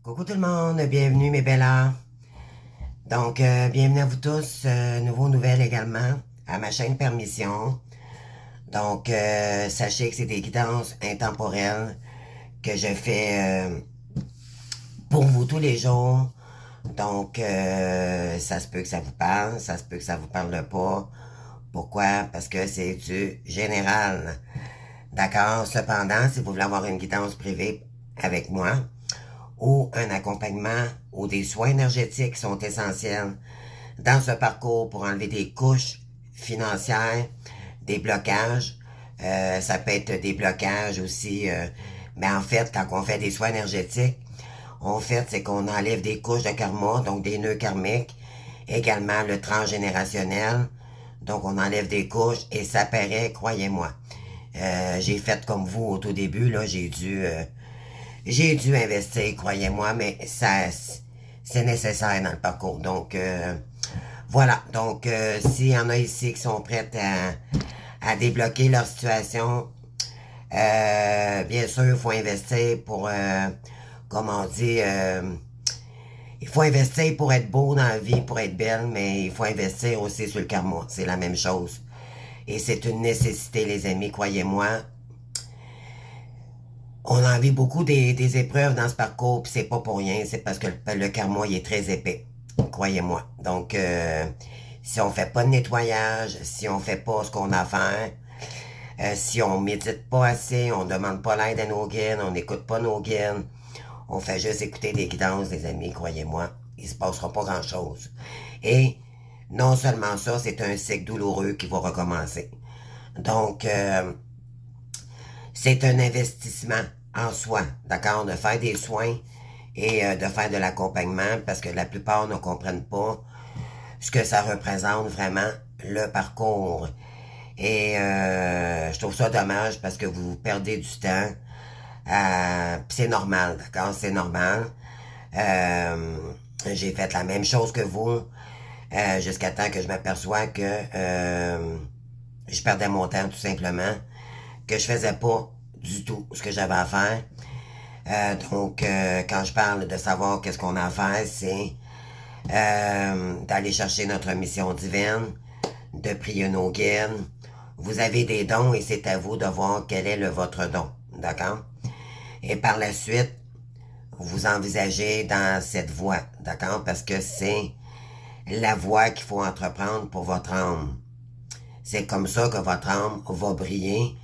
Coucou tout le monde, bienvenue mes bellas. Donc, bienvenue à vous tous, nouvelle également, à ma chaîne Permission. Donc, sachez que c'est des guidances intemporelles que je fais pour vous tous les jours. Donc, ça se peut que ça vous parle, ça se peut que ça vous parle pas. Pourquoi? Parce que c'est du général. D'accord? Cependant, si vous voulez avoir une guidance privée avec moi, ou un accompagnement ou des soins énergétiques sont essentiels dans ce parcours pour enlever des couches financières, des blocages. Ça peut être des blocages aussi. Mais en fait, quand on fait des soins énergétiques, c'est qu'on enlève des couches de karma, donc des nœuds karmiques, également le transgénérationnel. Donc, on enlève des couches et ça paraît, croyez-moi. J'ai fait comme vous au tout début, là, j'ai dû investir, croyez-moi, mais ça, c'est nécessaire dans le parcours. Donc, voilà. Donc, s'il y en a ici qui sont prêtes à débloquer leur situation, bien sûr, il faut investir pour, comme on dit, il faut investir pour être beau dans la vie, pour être belle, mais il faut investir aussi sur le karma. C'est la même chose. Et c'est une nécessité, les amis, croyez-moi. On en vit beaucoup des épreuves dans ce parcours, puis c'est pas pour rien, c'est parce que le karma, il est très épais, croyez-moi. Donc, si on fait pas de nettoyage, si on fait pas ce qu'on a à faire, si on médite pas assez, on demande pas l'aide à nos guides, on n'écoute pas nos guides, on fait juste écouter des guidances, les amis, croyez-moi, il se passera pas grand-chose. Et non seulement ça, c'est un cycle douloureux qui va recommencer. Donc, c'est un investissement en soi, d'accord, de faire des soins et de faire de l'accompagnement parce que la plupart ne comprennent pas ce que ça représente vraiment le parcours. Et je trouve ça dommage parce que vous perdez du temps. C'est normal, d'accord, c'est normal. J'ai fait la même chose que vous jusqu'à temps que je m'aperçois que je perdais mon temps tout simplement, que je faisais pas du tout ce que j'avais à faire. Donc, quand je parle de savoir qu'est-ce qu'on a à faire, c'est d'aller chercher notre mission divine, de prier nos guides. Vous avez des dons et c'est à vous de voir quel est votre don, d'accord? Et par la suite, vous envisagez dans cette voie, d'accord? Parce que c'est la voie qu'il faut entreprendre pour votre âme. C'est comme ça que votre âme va briller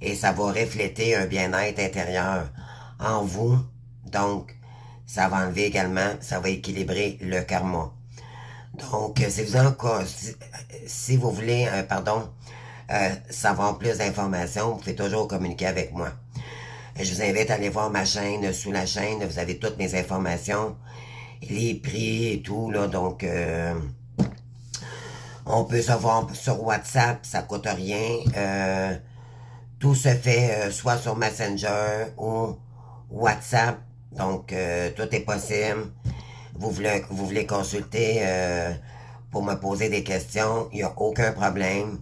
et ça va refléter un bien-être intérieur en vous. Donc, ça va enlever également, ça va équilibrer le karma. Donc, si vous voulez, savoir plus d'informations, vous pouvez toujours communiquer avec moi. Je vous invite à aller voir ma chaîne, sous la chaîne, vous avez toutes mes informations, les prix et tout, là, donc on peut se voir sur WhatsApp, ça coûte rien. Tout se fait soit sur Messenger ou WhatsApp, donc tout est possible. Vous voulez consulter pour me poser des questions, il n'y a aucun problème.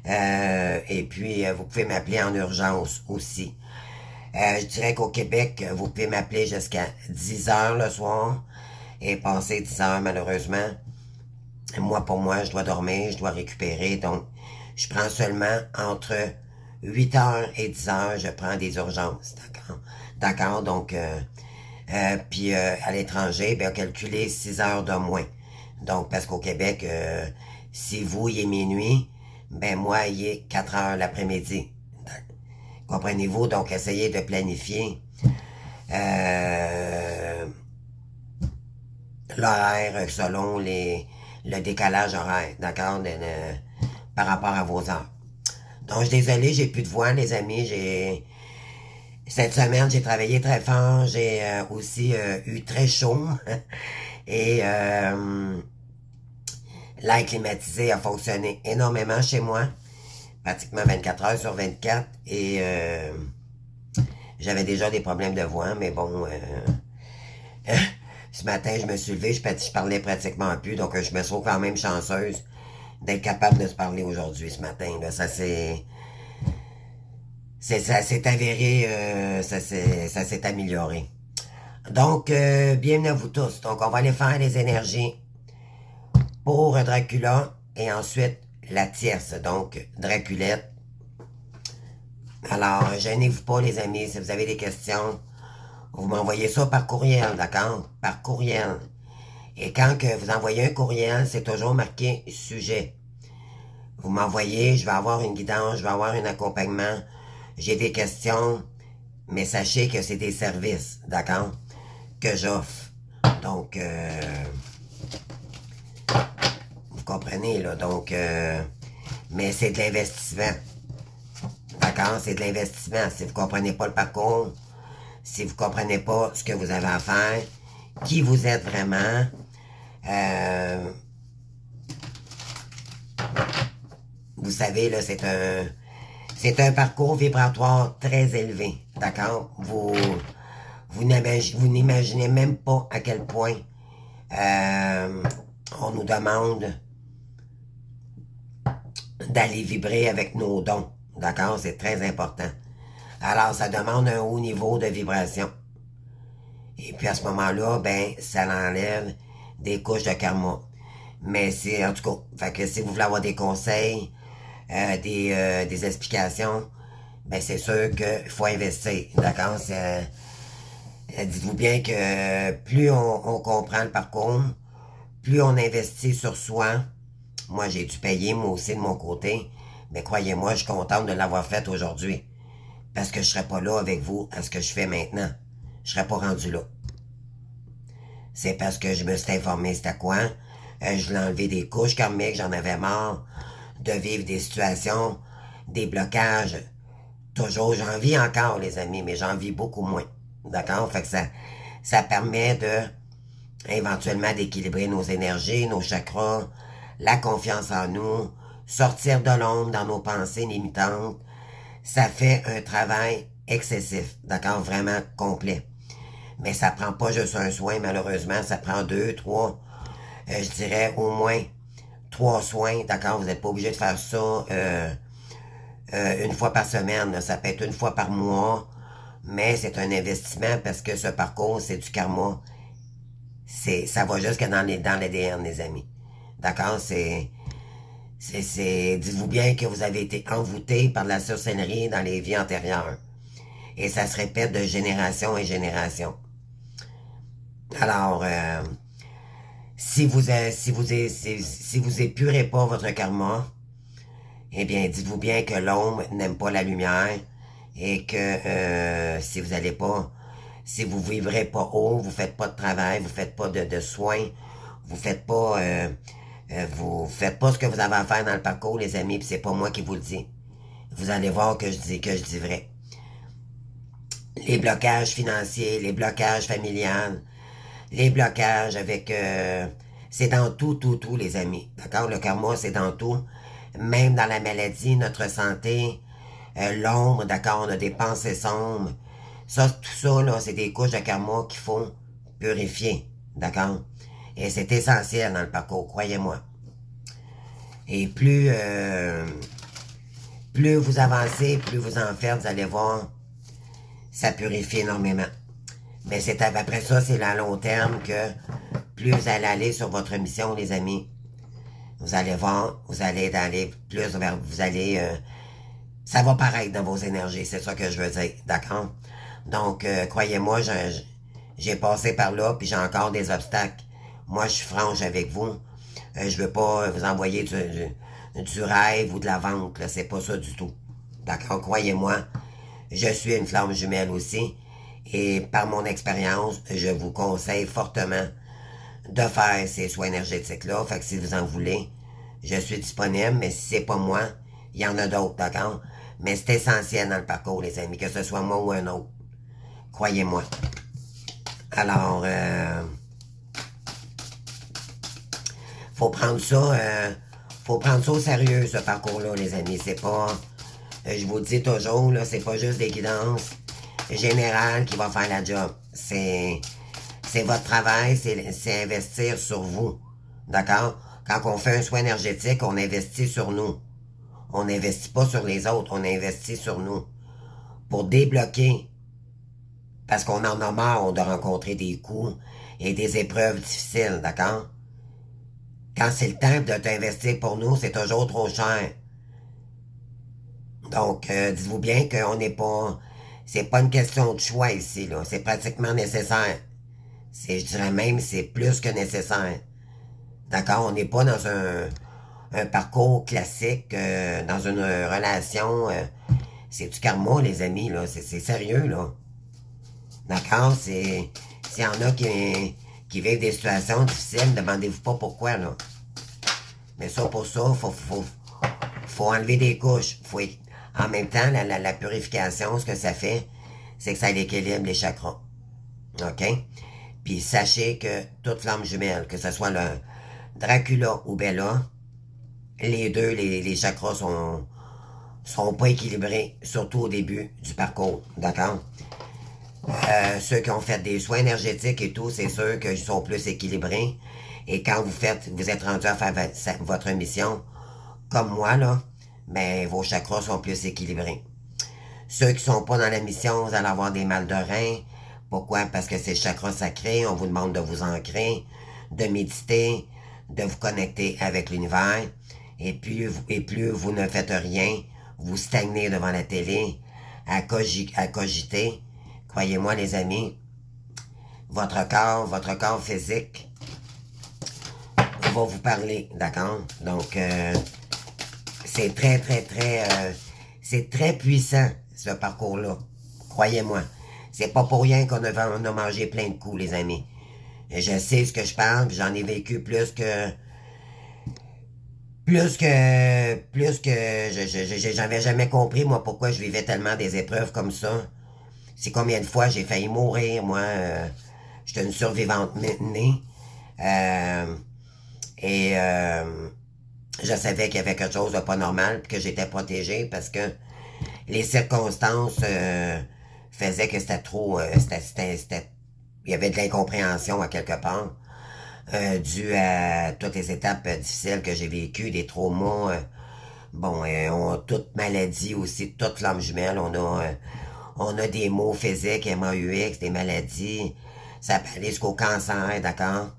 Et puis, vous pouvez m'appeler en urgence aussi. Je dirais qu'au Québec, vous pouvez m'appeler jusqu'à 10 heures le soir et passer 10 heures malheureusement. Moi, pour moi, je dois dormir, je dois récupérer, donc je prends seulement entre 8 heures et 10 heures, je prends des urgences, d'accord? D'accord, donc, puis à l'étranger, ben, calculez 6 heures de moins. Donc, parce qu'au Québec, si vous, il est minuit, ben moi, il est 4 heures l'après-midi. Comprenez-vous? Donc, essayez de planifier l'horaire selon le décalage horaire, d'accord, par rapport à vos heures. Donc, je suis désolé, j'ai plus de voix, les amis. Cette semaine, j'ai travaillé très fort. J'ai aussi eu très chaud. Et l'air climatisé a fonctionné énormément chez moi. Pratiquement 24 heures sur 24. Et j'avais déjà des problèmes de voix, mais bon... ce matin, je me suis levée, je parlais pratiquement plus, donc je me trouve quand même chanceuse d'être capable de se parler aujourd'hui, ce matin. Là. Ça s'est avéré, ça s'est amélioré. Donc, bienvenue à vous tous. Donc, on va aller faire les énergies pour Dracula et ensuite la tierce, donc Draculette. Alors, gênez-vous pas les amis, si vous avez des questions, vous m'envoyez ça par courriel, d'accord? Par courriel. Et quand que vous envoyez un courriel, c'est toujours marqué sujet. Vous m'envoyez, je vais avoir une guidance, je vais avoir un accompagnement, j'ai des questions, mais sachez que c'est des services, d'accord? Que j'offre. Donc, vous comprenez, là, donc, mais c'est de l'investissement. D'accord? C'est de l'investissement. Si vous comprenez pas le parcours, si vous comprenez pas ce que vous avez à faire, qui vous êtes vraiment, vous savez, là, c'est un parcours vibratoire très élevé. D'accord? Vous n'imaginez même pas à quel point on nous demande d'aller vibrer avec nos dons. D'accord? C'est très important. Alors, ça demande un haut niveau de vibration. Et puis, à ce moment-là, ben, ça l'enlève des couches de karma. Mais c'est, en tout cas, fait que si vous voulez avoir des conseils, des explications, ben, c'est sûr qu'il faut investir. D'accord? Dites-vous bien que plus on comprend le parcours, plus on investit sur soi. Moi, j'ai dû payer, moi aussi, de mon côté. Mais croyez-moi, je suis contente de l'avoir fait aujourd'hui. Parce que je serais pas là avec vous à ce que je fais maintenant. Je serais pas rendu là. C'est parce que je me suis informé c'était quoi. Je voulais enlever des couches karmiques, j'en avais marre de vivre des situations, des blocages. Toujours, j'en vis encore, les amis, mais j'en vis beaucoup moins. D'accord? Fait que ça permet de, éventuellement, d'équilibrer nos énergies, nos chakras, la confiance en nous, sortir de l'ombre dans nos pensées limitantes. Ça fait un travail excessif, d'accord? Vraiment complet. Mais ça prend pas juste un soin, malheureusement. Ça prend 2, 3, je dirais au moins 3 soins, d'accord? Vous n'êtes pas obligé de faire ça une fois par semaine. Là. Ça peut être une fois par mois. Mais c'est un investissement parce que ce parcours, c'est du karma. Ça va jusque dans l'ADN, les amis. D'accord? Dites-vous bien que vous avez été envoûté par la sorcellerie dans les vies antérieures. Et ça se répète de génération en génération. Alors, si vous épurez pas votre karma, eh bien, dites-vous bien que l'ombre n'aime pas la lumière et que si vous vivrez pas haut, vous faites pas de travail, vous faites pas de soins, vous faites pas ce que vous avez à faire dans le parcours, les amis, puis c'est pas moi qui vous le dis. Vous allez voir que je dis vrai. Les blocages financiers, les blocages familiales, les blocages avec... c'est dans tout, les amis. D'accord? Le karma, c'est dans tout. Même dans la maladie, notre santé, l'ombre, d'accord? On a des pensées sombres. Ça, tout ça, là, c'est des couches de karma qu'il faut purifier. D'accord? Et c'est essentiel dans le parcours, croyez-moi. Et plus vous avancez, plus vous en faites, vous allez voir, ça purifie énormément. Mais c'est après ça, c'est à long terme que plus vous allez aller sur votre mission, les amis, vous allez voir, vous allez aller plus vers, ça va paraître dans vos énergies, c'est ça que je veux dire, d'accord? Donc, croyez-moi, j'ai passé par là, puis j'ai encore des obstacles. Moi, je suis franche avec vous. Je veux pas vous envoyer du rêve ou de la vente, là, c'est pas ça du tout. D'accord? Croyez-moi, je suis une flamme jumelle aussi. Et par mon expérience, je vous conseille fortement de faire ces soins énergétiques-là. Fait que si vous en voulez, je suis disponible, mais si c'est pas moi, il y en a d'autres, d'accord? Mais c'est essentiel dans le parcours, les amis, que ce soit moi ou un autre. Croyez-moi. Alors, faut prendre ça au sérieux, ce parcours-là, les amis. C'est pas, je vous dis toujours, là, c'est pas juste des guidances générales qui va faire la job. C'est votre travail, c'est investir sur vous. D'accord? Quand on fait un soin énergétique, on investit sur nous. On n'investit pas sur les autres, on investit sur nous. Pour débloquer. Parce qu'on en a marre de rencontrer des coups et des épreuves difficiles, d'accord? Quand c'est le temps de t'investir pour nous, c'est toujours trop cher. Donc, dites-vous bien qu'on n'est pas... C'est pas une question de choix ici, là. C'est pratiquement nécessaire. Je dirais même, c'est plus que nécessaire. D'accord? On n'est pas dans un parcours classique, dans une relation. C'est du karma, les amis, là. C'est sérieux, là. D'accord? S'il y en a qui vivent des situations difficiles, demandez-vous pas pourquoi, là. Mais ça, pour ça, faut enlever des couches. En même temps, la purification, ce que ça fait, c'est que ça équilibre les chakras. OK? Puis sachez que toute flamme jumelle, que ce soit le Dracula ou Bella, les deux, les chakras sont pas équilibrés, surtout au début du parcours. D'accord? Ceux qui ont fait des soins énergétiques et tout, c'est sûr qu'ils sont plus équilibrés. Et quand vous êtes rendu à faire votre mission, comme moi, là, ben, vos chakras sont plus équilibrés. Ceux qui sont pas dans la mission, vous allez avoir des mal de rein. Pourquoi? Parce que c'est le chakra sacré. On vous demande de vous ancrer, de méditer, de vous connecter avec l'univers. Et plus vous ne faites rien, vous stagnez devant la télé, à cogiter. Croyez-moi, les amis, votre corps physique va vous parler, d'accord? Donc, c'est c'est très puissant, ce parcours-là. Croyez-moi. C'est pas pour rien qu'on a mangé plein de coups, les amis. Et je sais ce que je parle, j'en ai vécu plus que j'avais jamais compris, moi, pourquoi je vivais tellement des épreuves comme ça. C'est combien de fois j'ai failli mourir, moi. J'étais une survivante née. Je savais qu'il y avait quelque chose de pas normal, que j'étais protégée parce que les circonstances faisaient que c'était trop... il y avait de l'incompréhension à quelque part, dû à toutes les étapes difficiles que j'ai vécues, des traumas. On a toute maladie aussi, toute flamme jumelle. On a des maux physiques, MAUX, des maladies. Ça peut aller jusqu'au cancer, d'accord?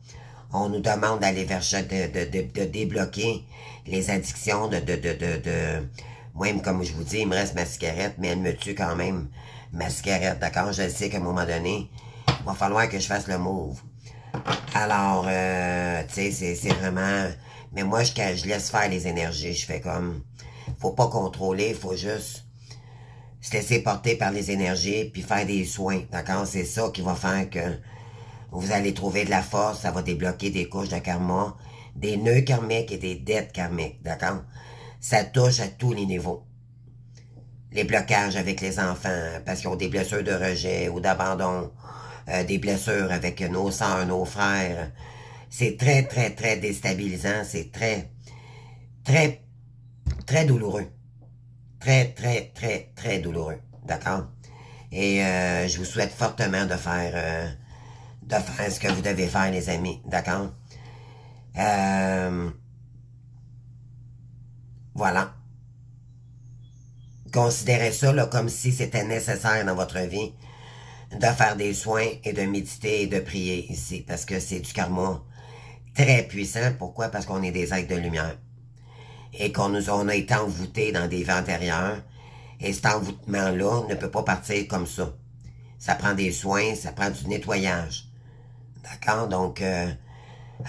On nous demande d'aller vers de débloquer les addictions moi, comme je vous dis, il me reste ma cigarette, mais elle me tue quand même, ma cigarette, d'accord? Je sais qu'à un moment donné, il va falloir que je fasse le move. Alors, tu sais, c'est vraiment... Mais moi, je laisse faire les énergies. Je fais comme... Faut pas contrôler, faut juste se laisser porter par les énergies puis faire des soins, d'accord? C'est ça qui va faire que vous allez trouver de la force, ça va débloquer des couches de karma, des nœuds karmiques et des dettes karmiques, d'accord? Ça touche à tous les niveaux. Les blocages avec les enfants, parce qu'ils ont des blessures de rejet ou d'abandon, des blessures avec nos sœurs, nos frères. C'est très, très, très déstabilisant. C'est très, très, très douloureux. Très, très, très, très douloureux. D'accord? Et je vous souhaite fortement de faire ce que vous devez faire, les amis. D'accord? Voilà. Considérez ça là, comme si c'était nécessaire dans votre vie de faire des soins et de méditer et de prier ici. Parce que c'est du karma très puissant. Pourquoi? Parce qu'on est des êtres de lumière. Et on a été envoûtés dans des vies antérieures. Et cet envoûtement-là ne peut pas partir comme ça. Ça prend des soins, ça prend du nettoyage. D'accord? Donc,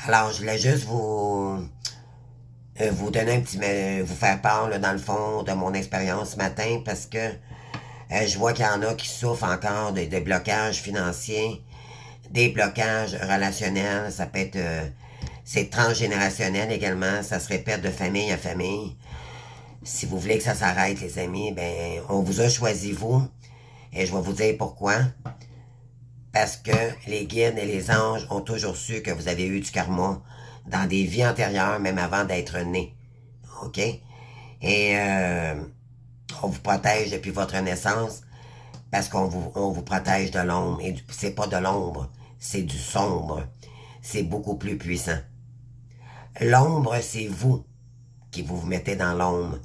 alors, je voulais juste vous donner vous faire part, là, dans le fond, de mon expérience ce matin, parce que je vois qu'il y en a qui souffrent encore de blocages financiers, des blocages relationnels, ça peut être, c'est transgénérationnel également, ça se répète de famille à famille. Si vous voulez que ça s'arrête, les amis, ben, on vous a choisi, vous, et je vais vous dire pourquoi. Parce que les guides et les anges ont toujours su que vous avez eu du karma dans des vies antérieures, même avant d'être né. OK? Et on vous protège depuis votre naissance parce qu'on vous protège de l'ombre. Et c'est pas de l'ombre, c'est du sombre. C'est beaucoup plus puissant. L'ombre, c'est vous qui vous mettez dans l'ombre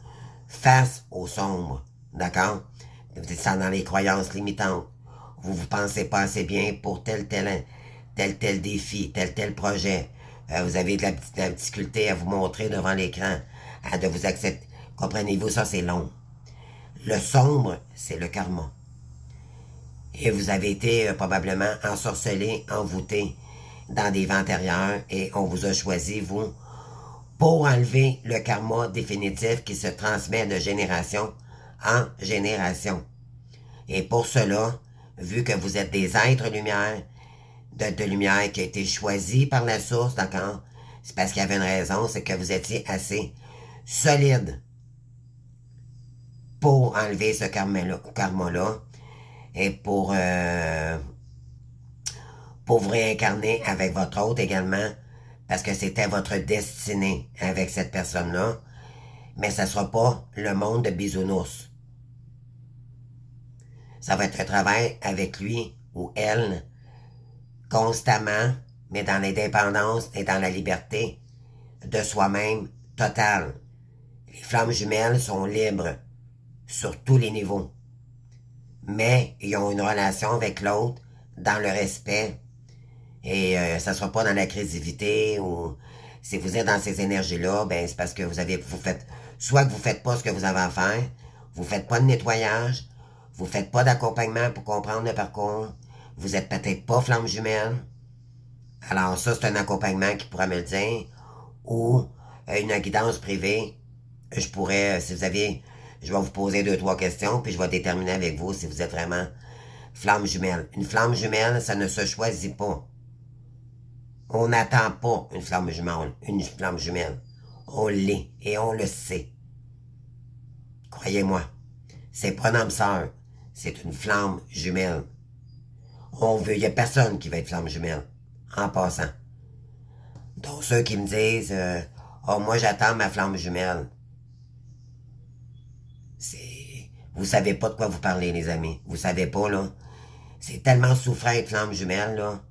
face au sombre. D'accord? C'est ça dans les croyances limitantes. vous vous pensez pas assez bien pour tel défi, tel projet. Vous avez de la difficulté à vous montrer devant l'écran, à de vous accepter. Comprenez-vous, ça c'est long. Le sombre, c'est le karma. Et vous avez été probablement ensorcelé, envoûté dans des vies antérieures et on vous a choisi, vous, pour enlever le karma définitif qui se transmet de génération en génération. Et pour cela, vu que vous êtes des êtres lumière, de lumière qui a été choisi par la source, d'accord? C'est parce qu'il y avait une raison, c'est que vous étiez assez solide pour enlever ce karma-là et pour vous réincarner avec votre hôte également, parce que c'était votre destinée avec cette personne-là, mais ça ne sera pas le monde de bisounours. Ça va être un travail avec lui ou elle, constamment, mais dans l'indépendance et dans la liberté de soi-même totale. Les flammes jumelles sont libres sur tous les niveaux, mais ils ont une relation avec l'autre dans le respect et ça ne sera pas dans l'agressivité ou si vous êtes dans ces énergies-là, ben c'est parce que soit que vous faites pas ce que vous avez à faire, vous faites pas de nettoyage, vous faites pas d'accompagnement pour comprendre le parcours, vous êtes peut-être pas flamme jumelle. Alors ça, c'est un accompagnement qui pourra me le dire, ou une guidance privée. Je pourrais, si vous avez, je vais vous poser 2-3 questions, puis je vais déterminer avec vous si vous êtes vraiment flamme jumelle. Une flamme jumelle, ça ne se choisit pas. On n'attend pas une flamme jumelle. On l'est, et on le sait. Croyez-moi, c'est pas un âme sœur, c'est une flamme jumelle. Il n'y a personne qui va être flamme jumelle, en passant. Donc, ceux qui me disent, oh, moi, j'attends ma flamme jumelle. Vous savez pas de quoi vous parlez, les amis. Vous savez pas, là. C'est tellement souffrant être flamme jumelle, là.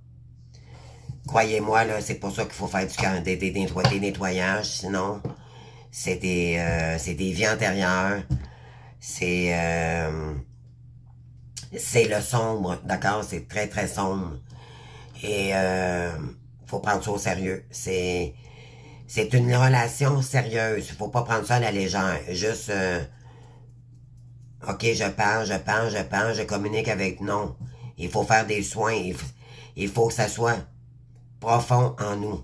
Croyez-moi, là, c'est pour ça qu'il faut faire des nettoyages, sinon, c'est des vies antérieures. C'est le sombre, d'accord? C'est très, très sombre. Et faut prendre ça au sérieux. C'est une relation sérieuse. Faut pas prendre ça à la légère. Juste, ok, je communique avec... Non. Il faut faire des soins. Il faut que ça soit profond en nous.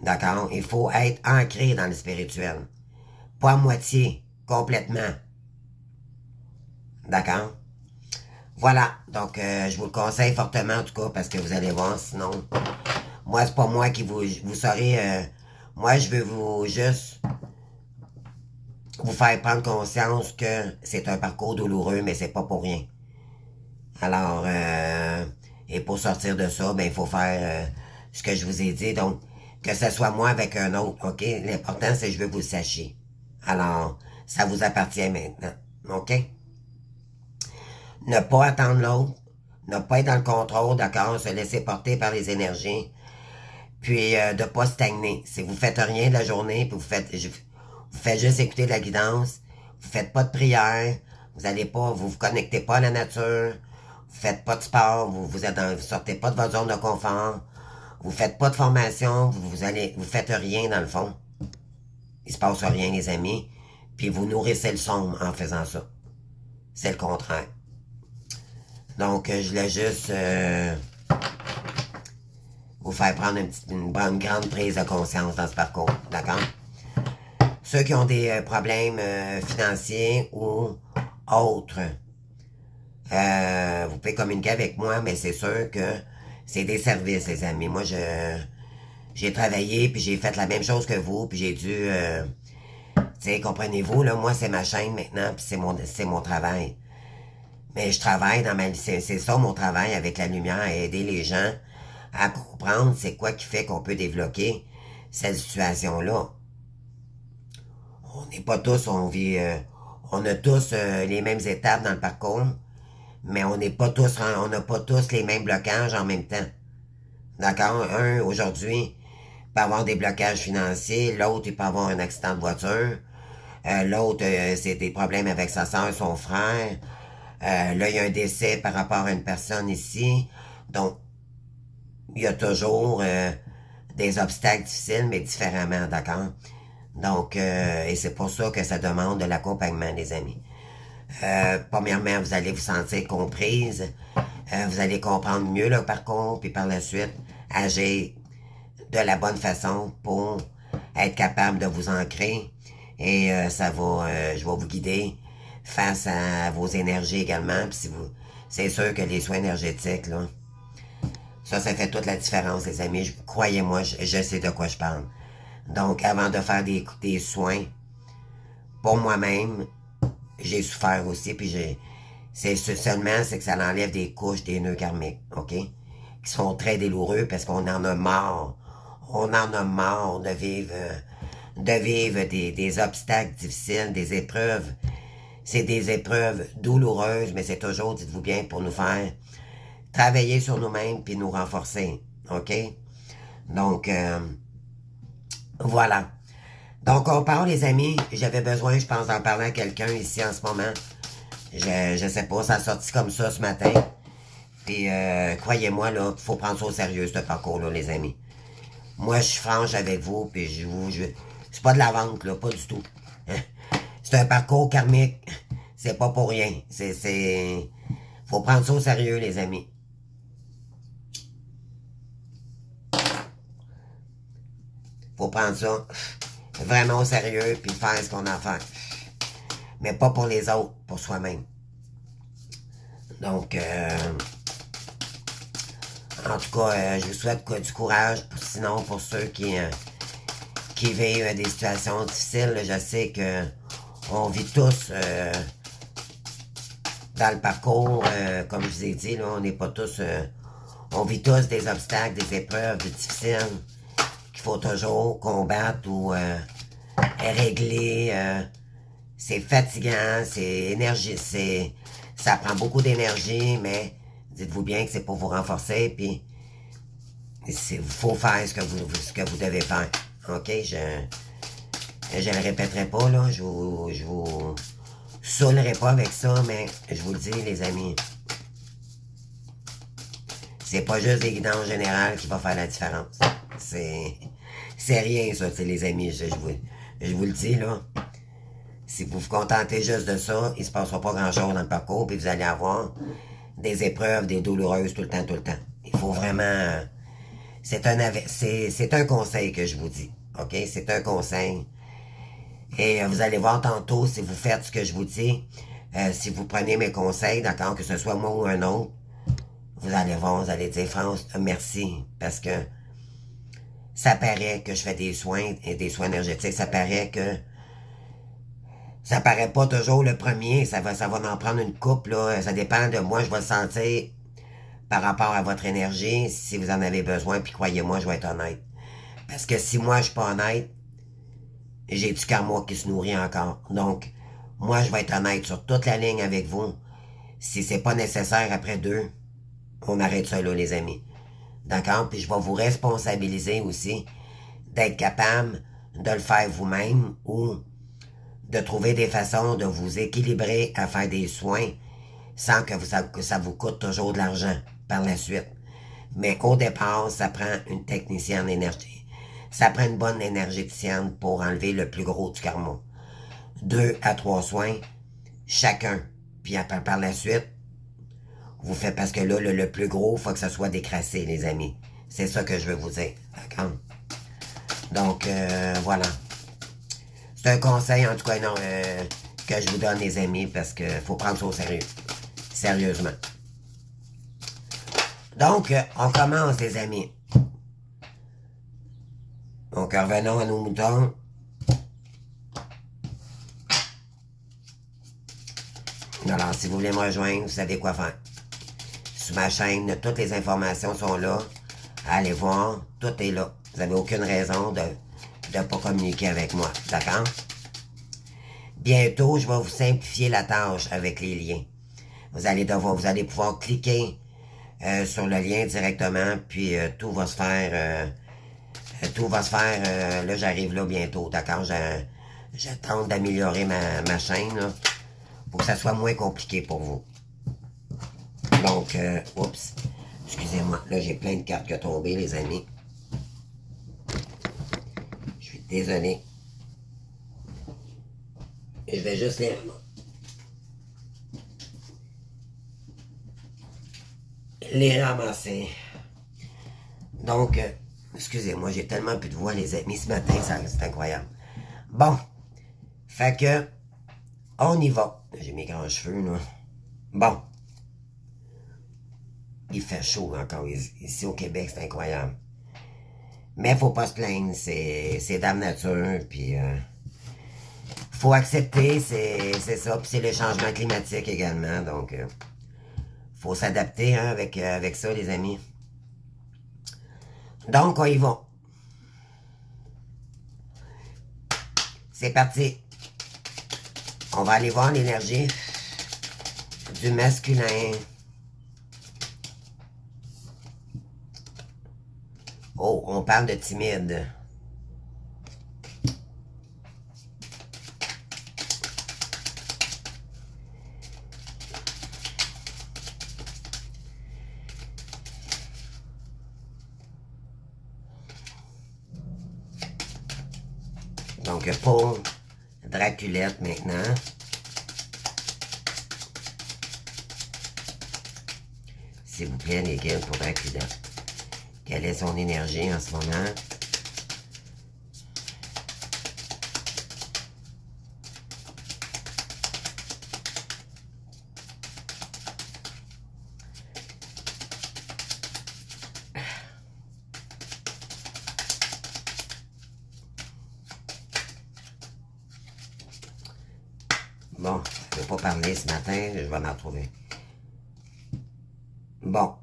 D'accord? Il faut être ancré dans le spirituel. Pas à moitié, complètement. D'accord? Voilà, donc je vous le conseille fortement en tout cas parce que vous allez voir, sinon, moi c'est pas moi qui vous saurez, moi je veux juste vous faire prendre conscience que c'est un parcours douloureux, mais c'est pas pour rien. Alors, et pour sortir de ça, ben il faut faire ce que je vous ai dit, donc que ce soit moi avec un autre, ok? L'important c'est que je veux que vous le sachiez. Alors, ça vous appartient maintenant, ok? Ne pas attendre l'autre, ne pas être dans le contrôle, d'accord, se laisser porter par les énergies, puis de pas stagner. Si vous faites rien de la journée, puis vous faites juste écouter de la guidance, vous faites pas de prière, vous vous connectez pas à la nature, vous faites pas de sport, vous sortez pas de votre zone de confort, vous faites pas de formation, vous faites rien dans le fond. Il se passe rien, les amis, puis vous nourrissez le sombre en faisant ça. C'est le contraire. Donc, je voulais juste vous faire prendre une grande prise de conscience dans ce parcours, d'accord? Ceux qui ont des problèmes financiers ou autres, vous pouvez communiquer avec moi, mais c'est sûr que c'est des services, les amis. Moi, j'ai travaillé, puis j'ai fait la même chose que vous, puis j'ai dû... tu sais, comprenez-vous, là, moi, c'est ma chaîne maintenant, puis c'est mon travail. Mais je travaille c'est ça mon travail avec la lumière, à aider les gens à comprendre c'est quoi qui fait qu'on peut débloquer cette situation-là. On n'est pas tous, on a tous les mêmes étapes dans le parcours, mais on n'a pas tous les mêmes blocages en même temps. D'accord? Un, aujourd'hui, peut avoir des blocages financiers, l'autre, il peut avoir un accident de voiture, l'autre, c'est des problèmes avec sa soeur, son frère, Là, il y a un décès par rapport à une personne ici. Donc, il y a toujours des obstacles difficiles, mais différemment, d'accord? Donc, et c'est pour ça que ça demande de l'accompagnement, les amis. Premièrement, vous allez vous sentir comprise. Vous allez comprendre mieux le parcours, puis par la suite, agir de la bonne façon pour être capable de vous ancrer. Et ça va, je vais vous guider face à vos énergies également. Puis si vous, c'est sûr que les soins énergétiques, là, ça fait toute la différence, les amis. Croyez-moi, je sais de quoi je parle. Donc, avant de faire des soins, pour moi-même, j'ai souffert aussi, puis c'est seulement, c'est que ça enlève des couches, des nœuds karmiques, OK? Qui sont très douloureux parce qu'on en a marre. On en a marre de vivre des obstacles difficiles, des épreuves. C'est des épreuves douloureuses, mais c'est toujours, dites-vous bien, pour nous faire travailler sur nous-mêmes puis nous renforcer, OK? Donc, voilà. Donc, on parle, les amis. J'avais besoin, je pense, d'en parler à quelqu'un ici en ce moment. Je sais pas, ça a sorti comme ça ce matin. Puis, croyez-moi, là, faut prendre ça au sérieux, ce parcours-là, les amis. Moi, je suis franche avec vous, puis c'est pas de la vente, là, pas du tout. C'est un parcours karmique. C'est pas pour rien. Faut prendre ça au sérieux, les amis. Faut prendre ça vraiment au sérieux, puis faire ce qu'on a à faire. Mais pas pour les autres, pour soi-même. Donc, en tout cas, je vous souhaite du courage. Sinon, pour ceux qui vivent des situations difficiles, je sais que on vit tous dans le parcours, comme je vous ai dit, là, on n'est pas tous... on vit tous des obstacles, des épreuves difficiles qu'il faut toujours combattre ou régler. C'est fatigant, c'est énergie, ça prend beaucoup d'énergie, mais dites-vous bien que c'est pour vous renforcer, puis il faut faire ce que vous devez faire. OK? Je le répéterai pas, là, je vous saoulerai pas avec ça, mais je vous le dis, les amis, c'est pas juste des guidances générales qui va faire la différence. C'est rien, ça, les amis, je vous le dis, là. Si vous vous contentez juste de ça, il se passera pas grand-chose dans le parcours, puis vous allez avoir des épreuves, des douloureuses tout le temps, tout le temps. Il faut vraiment... C'est un conseil que je vous dis, OK? C'est un conseil. Et vous allez voir tantôt, si vous faites ce que je vous dis, si vous prenez mes conseils, d'accord, que ce soit moi ou un autre, vous allez voir, vous allez dire, France, merci, parce que ça paraît que je fais des soins et des soins énergétiques, ça paraît pas toujours le premier, ça va en prendre une coupe, là, ça dépend de moi, je vais le sentir par rapport à votre énergie, si vous en avez besoin, puis croyez-moi, je vais être honnête. Parce que si moi, je suis pas honnête, j'ai du karma qui se nourrit encore. Donc, moi, je vais être honnête sur toute la ligne avec vous. Si c'est pas nécessaire après 2, on arrête ça là, les amis. D'accord? Puis je vais vous responsabiliser aussi d'être capable de le faire vous-même ou de trouver des façons de vous équilibrer à faire des soins sans que ça vous coûte toujours de l'argent par la suite. Mais au départ, ça prend une technicienne d'énergie. Ça prend une bonne énergéticienne pour enlever le plus gros du karma. 2 à 3 soins, chacun. Puis par la suite, vous faites, parce que là, le plus gros, il faut que ça soit décrassé, les amis. C'est ça que je veux vous dire. D'accord? Donc, voilà. C'est un conseil, en tout cas, non, que je vous donne, les amis, parce que faut prendre ça au sérieux. Sérieusement. Donc, on commence, les amis. Donc, revenons à nos moutons. Alors, si vous voulez me rejoindre, vous savez quoi faire. Sur ma chaîne, toutes les informations sont là. Allez voir, tout est là. Vous n'avez aucune raison de ne pas communiquer avec moi. D'accord? Bientôt, je vais vous simplifier la tâche avec les liens. Vous allez pouvoir cliquer sur le lien directement, puis tout va se faire... là, j'arrive là bientôt, d'accord? Je tente d'améliorer ma chaîne, là, pour que ça soit moins compliqué pour vous. Donc, oups, excusez-moi, là j'ai plein de cartes qui ont tombé, les amis. Je suis désolé. Je vais juste les ramasser. Donc, excusez-moi, j'ai tellement plus de voix, les amis, ce matin, c'est incroyable. Bon, fait que, on y va. J'ai mes grands cheveux, là. Bon. Il fait chaud encore ici au Québec, c'est incroyable. Mais faut pas se plaindre, c'est dame nature, puis faut accepter, c'est ça, puis c'est le changement climatique également, donc faut s'adapter hein, avec ça, les amis. Donc, on y va. C'est parti. On va aller voir l'énergie du masculin. Oh, on parle de timide. Donc, pour Draculette maintenant. S'il vous plaît, les guides pour Draculette. Quelle est son énergie en ce moment? Bon, je ne vais pas parler ce matin, je vais m'en trouver. Bon.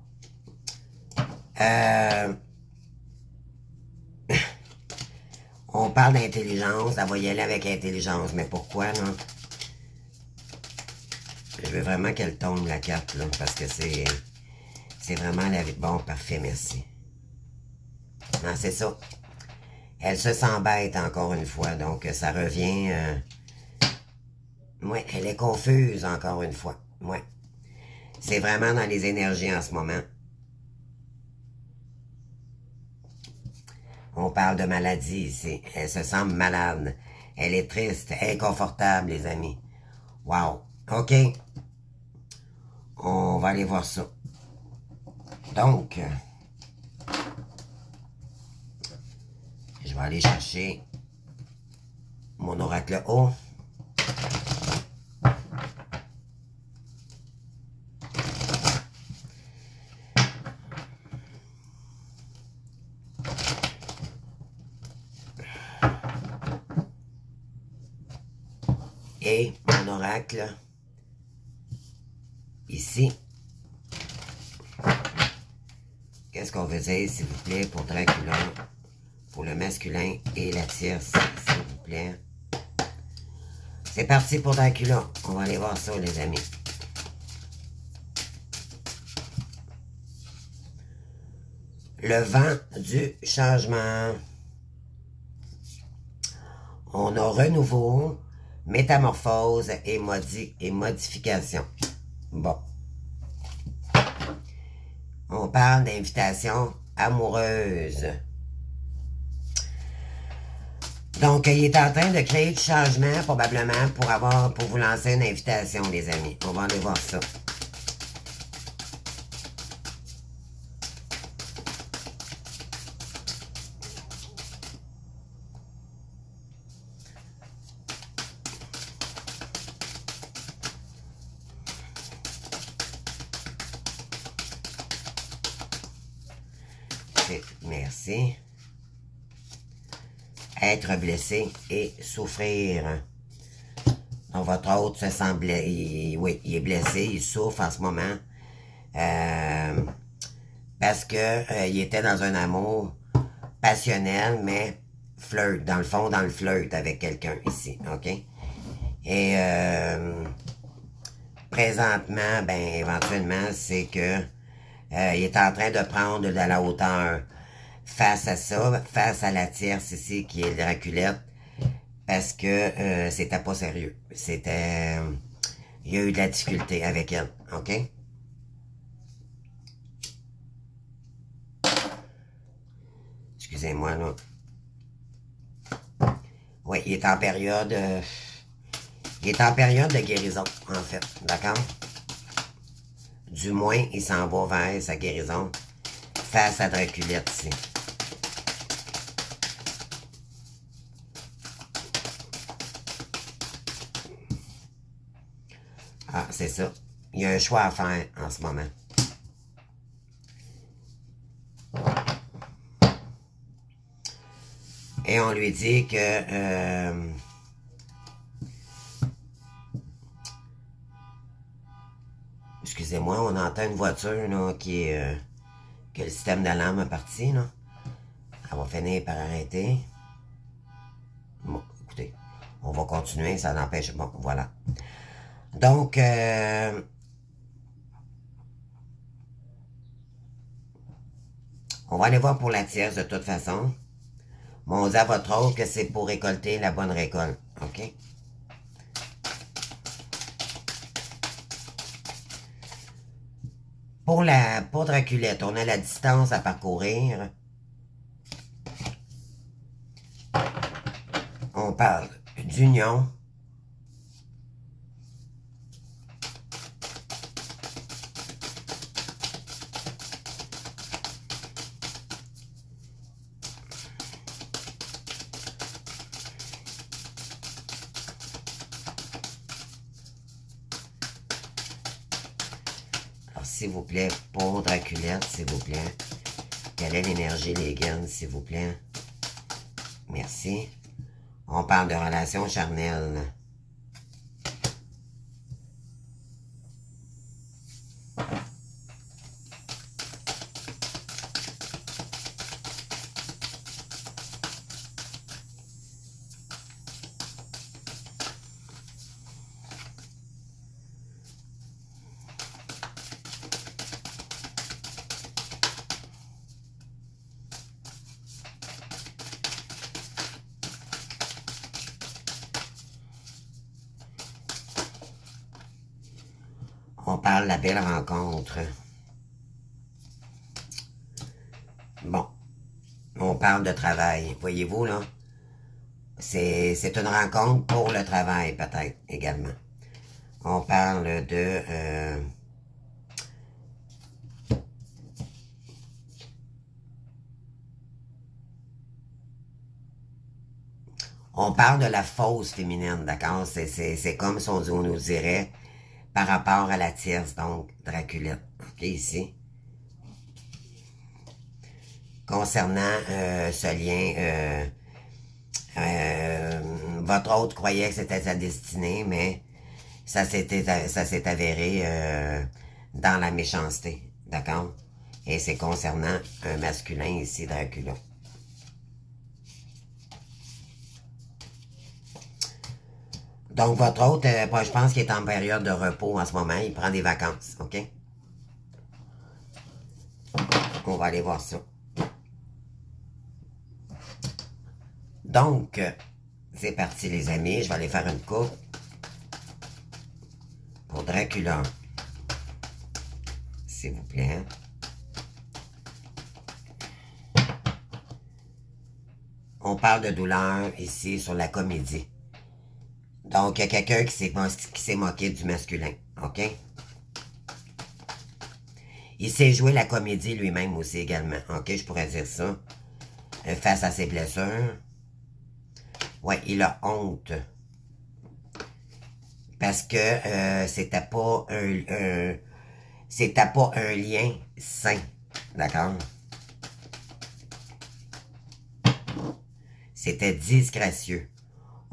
On parle d'intelligence, elle va y aller avec intelligence, mais pourquoi, là? Je veux vraiment qu'elle tombe, la carte, là, parce que c'est vraiment la vie. Bon, parfait, merci. Non, c'est ça. Elle se sent bête encore une fois, donc ça revient... Oui, elle est confuse encore une fois. Oui. C'est vraiment dans les énergies en ce moment. On parle de maladie ici. Elle se sent malade. Elle est triste, inconfortable, les amis. Wow. OK. On va aller voir ça. Donc, je vais aller chercher mon oracle haut. Et mon oracle ici. Qu'est-ce qu'on veut dire, s'il vous plaît, pour Dracula, pour le masculin et la tierce, s'il vous plaît. C'est parti pour Dracula. On va aller voir ça, les amis. Le vent du changement. On a renouveau, métamorphose et modification. Bon. On parle d'invitation amoureuse. Donc, il est en train de créer du changement, probablement, pour vous lancer une invitation, les amis. On va aller voir ça. Merci. Être blessé et souffrir. Donc, votre hôte se sent blessé. Oui, il est blessé, il souffre en ce moment. Parce que il était dans un amour passionnel, mais flirt, dans le fond, dans le flirt avec quelqu'un ici, OK? Et présentement, ben, éventuellement, c'est que il est en train de prendre de la hauteur face à ça, face à la tierce ici, qui est Draculette, parce que c'était pas sérieux. C'était... il y a eu de la difficulté avec elle, OK? Excusez-moi, là. Oui, il est en période... il est en période de guérison, en fait. D'accord? Du moins, il s'en va vers sa guérison face à Draculette ici. Ah, c'est ça. Il y a un choix à faire en ce moment. Et on lui dit que... excusez-moi, on entend une voiture là, qui est... que le système d'alarme est parti, là. Elle va finir par arrêter. Bon, écoutez, on va continuer, ça n'empêche... Bon, voilà. Donc, on va aller voir pour la tierce de toute façon. Mais on dit à votre autre que c'est pour récolter la bonne récolte. OK? Pour Draculette, on a la distance à parcourir. On parle d'union. S'il vous plaît, pour Draculette, s'il vous plaît. Quelle est l'énergie, les gaines, s'il vous plaît? Merci. On parle de relations charnelles. On parle de la belle rencontre. Bon. On parle de travail. Voyez-vous, là? C'est une rencontre pour le travail, peut-être, également. On parle de... on parle de la fausse féminine, d'accord? C'est comme si on nous dirait par rapport à la tierce, donc Draculette. OK, ici. Concernant ce lien, votre autre croyait que c'était sa destinée, mais ça s'est avéré dans la méchanceté, d'accord? Et c'est concernant un masculin ici, Dracula. Donc, votre autre, je pense qu'il est en période de repos en ce moment. Il prend des vacances, OK? On va aller voir ça. Donc, c'est parti, les amis. Je vais aller faire une coupe pour Dracula. S'il vous plaît. On parle de douleur ici sur la comédie. Donc, il y a quelqu'un qui s'est moqué du masculin, OK? Il s'est joué la comédie lui-même aussi également, OK? Je pourrais dire ça. Face à ses blessures. Ouais, il a honte. Parce que c'était pas un lien sain, d'accord? C'était disgracieux.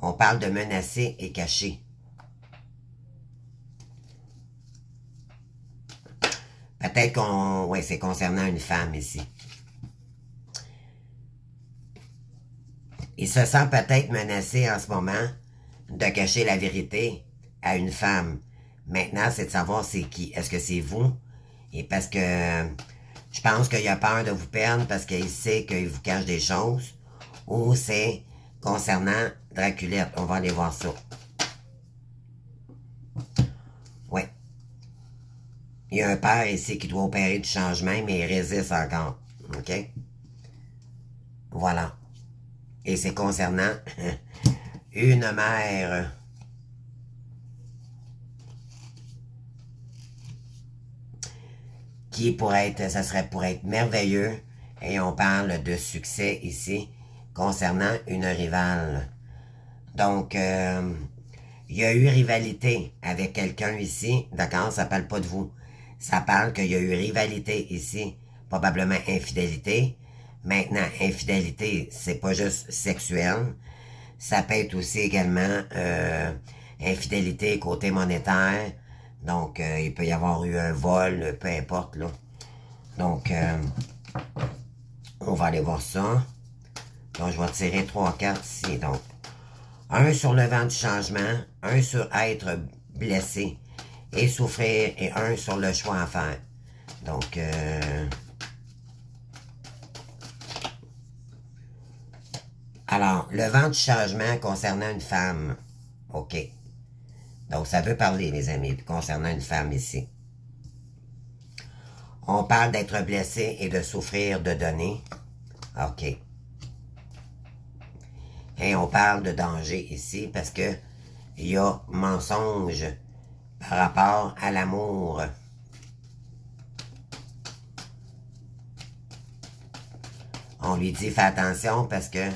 On parle de menacer et cacher. Peut-être qu'on... oui, c'est concernant une femme ici. Il se sent peut-être menacé en ce moment de cacher la vérité à une femme. Maintenant, c'est de savoir c'est qui. Est-ce que c'est vous? Et parce que je pense qu'il a peur de vous perdre parce qu'il sait qu'il vous cache des choses. Ou c'est concernant Draculette. On va aller voir ça. Ouais. Il y a un père ici qui doit opérer du changement, mais il résiste encore. OK? Voilà. Et c'est concernant une mère qui pourrait être, ça serait pour être merveilleux. Et on parle de succès ici concernant une rivale. Donc, il y a eu rivalité avec quelqu'un ici. D'accord, ça parle pas de vous. Ça parle qu'il y a eu rivalité ici. Probablement infidélité. Maintenant, infidélité, c'est pas juste sexuel. Ça peut être aussi également infidélité côté monétaire. Donc, il peut y avoir eu un vol, peu importe, là. Donc, on va aller voir ça. Donc, je vais tirer 3 cartes ici. Donc, un sur le vent du changement, un sur être blessé et souffrir, et un sur le choix à faire. Donc, alors, le vent du changement concernant une femme. OK. Donc, ça veut parler, les amis, concernant une femme ici. On parle d'être blessé et de souffrir de donner. OK. Et on parle de danger ici parce que il y a mensonge par rapport à l'amour. On lui dit, fais attention parce que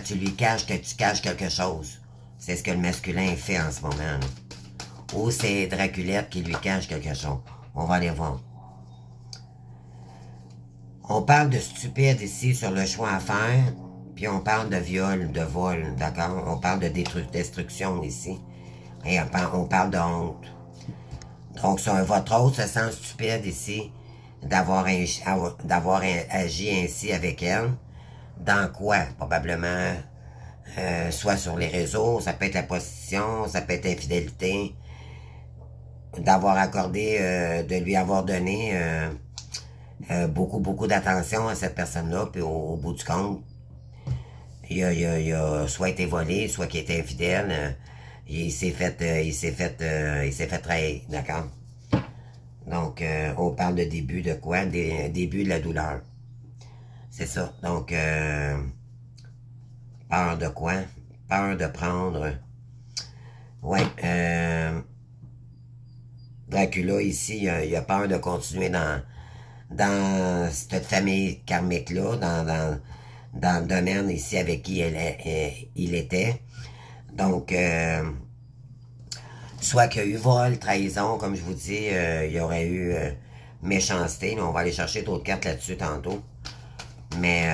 tu lui caches que tu caches quelque chose. C'est ce que le masculin fait en ce moment. Là. Ou c'est Draculette qui lui cache quelque chose. On va aller voir. On parle de stupide ici sur le choix à faire. Puis on parle de viol, de vol, d'accord? On parle de destruction ici. Et on parle de honte. Donc, votre autre se sent stupide ici d'avoir agi ainsi avec elle. Dans quoi? Probablement, soit sur les réseaux, ça peut être la prostitution, ça peut être l'infidélité, d'avoir accordé, de lui avoir donné beaucoup d'attention à cette personne-là, puis au bout du compte, il a soit été volé, soit qu'il était infidèle, il s'est fait trahir, d'accord? Donc, on parle de début de quoi? Début de la douleur. C'est ça. Donc, peur de quoi? Peur de prendre. Ouais, Dracula, ici, il a peur de continuer dans cette famille karmique-là, dans le domaine ici avec qui il était. Donc, soit qu'il y a eu vol, trahison, comme je vous dis, il y aurait eu méchanceté. On va aller chercher d'autres cartes là-dessus tantôt. Mais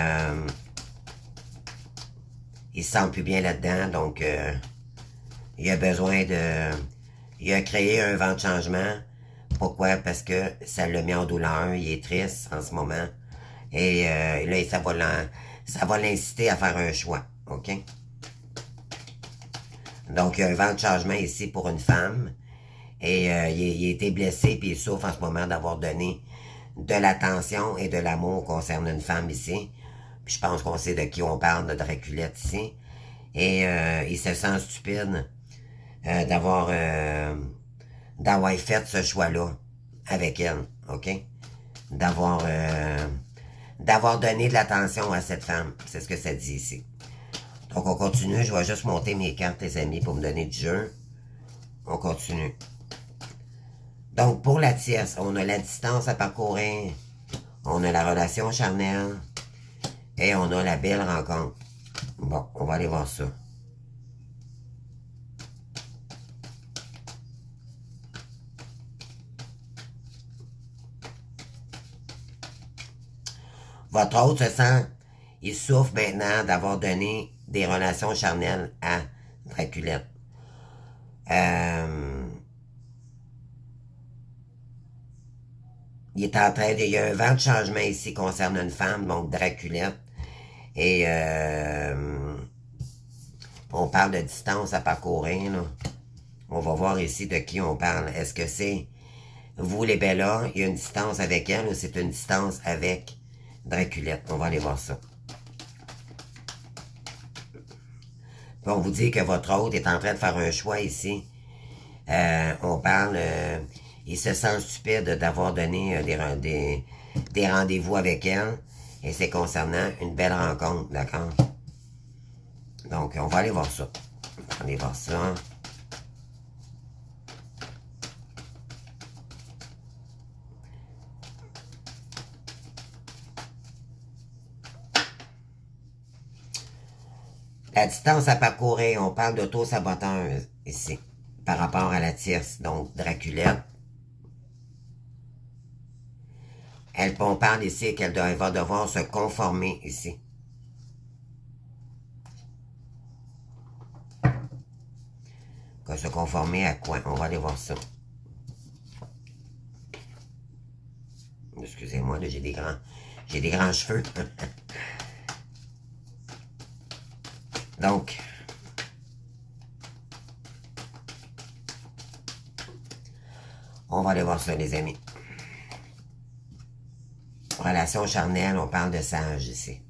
il se sent plus bien là-dedans, donc il a besoin de... Il a créé un vent de changement. Pourquoi? Parce que ça l'a mis en douleur, il est triste en ce moment. Et là, ça va l'inciter à faire un choix, OK? Donc, il y a un vent de changement ici pour une femme. Et il a été blessé, puis il souffre en ce moment d'avoir donné de l'attention et de l'amour concernant une femme ici. Puis je pense qu'on sait de qui on parle, de Draculette ici. Et il se sent stupide d'avoir fait ce choix-là avec elle, OK? D'avoir donné de l'attention à cette femme. C'est ce que ça dit ici. Donc, on continue. Je vais juste monter mes cartes, les amis, pour me donner du jeu. On continue. Donc, pour la tierce, on a la distance à parcourir. On a la relation charnelle. Et on a la belle rencontre. Bon, on va aller voir ça. Votre autre se sent, il souffre maintenant d'avoir donné des relations charnelles à Draculette. Il est en train de... Il y a un vent de changement ici concernant une femme, donc Draculette. Et on parle de distance à parcourir, là. On va voir ici de qui on parle. Est-ce que c'est vous les Bellas, il y a une distance avec elle ou c'est une distance avec Draculette? On va aller voir ça. Puis on vous dit que votre hôte est en train de faire un choix ici. On parle... il se sent stupide d'avoir donné des rendez-vous avec elle. Et c'est concernant une belle rencontre, d'accord? Donc, on va aller voir ça. On va aller voir ça. La distance à parcourir, on parle d'auto-saboteur ici, par rapport à la tierce, donc Draculette. On parle ici qu'elle va devoir se conformer ici. Se conformer à quoi? On va aller voir ça. Excusez-moi, j'ai des grands cheveux. Donc, on va aller voir ça, les amis. Relation charnelle, on parle de sage ici.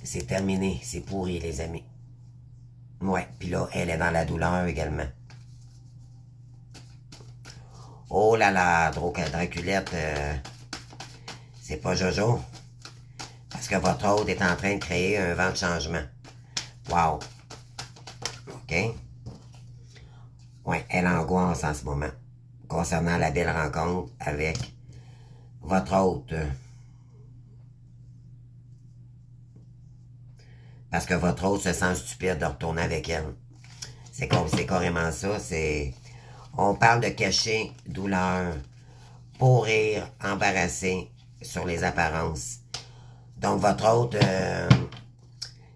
C'est terminé, c'est pourri, les amis. Ouais, puis là, elle est dans la douleur également. Oh là là, Draculette, c'est pas Jojo. Parce que votre hôte est en train de créer un vent de changement. Wow. OK? Ouais, elle angoisse en ce moment. Concernant la belle rencontre avec votre hôte. Parce que votre hôte se sent stupide de retourner avec elle. C'est carrément ça. On parle de cacher douleur, pourrir, embarrasser sur les apparences. Donc, votre hôte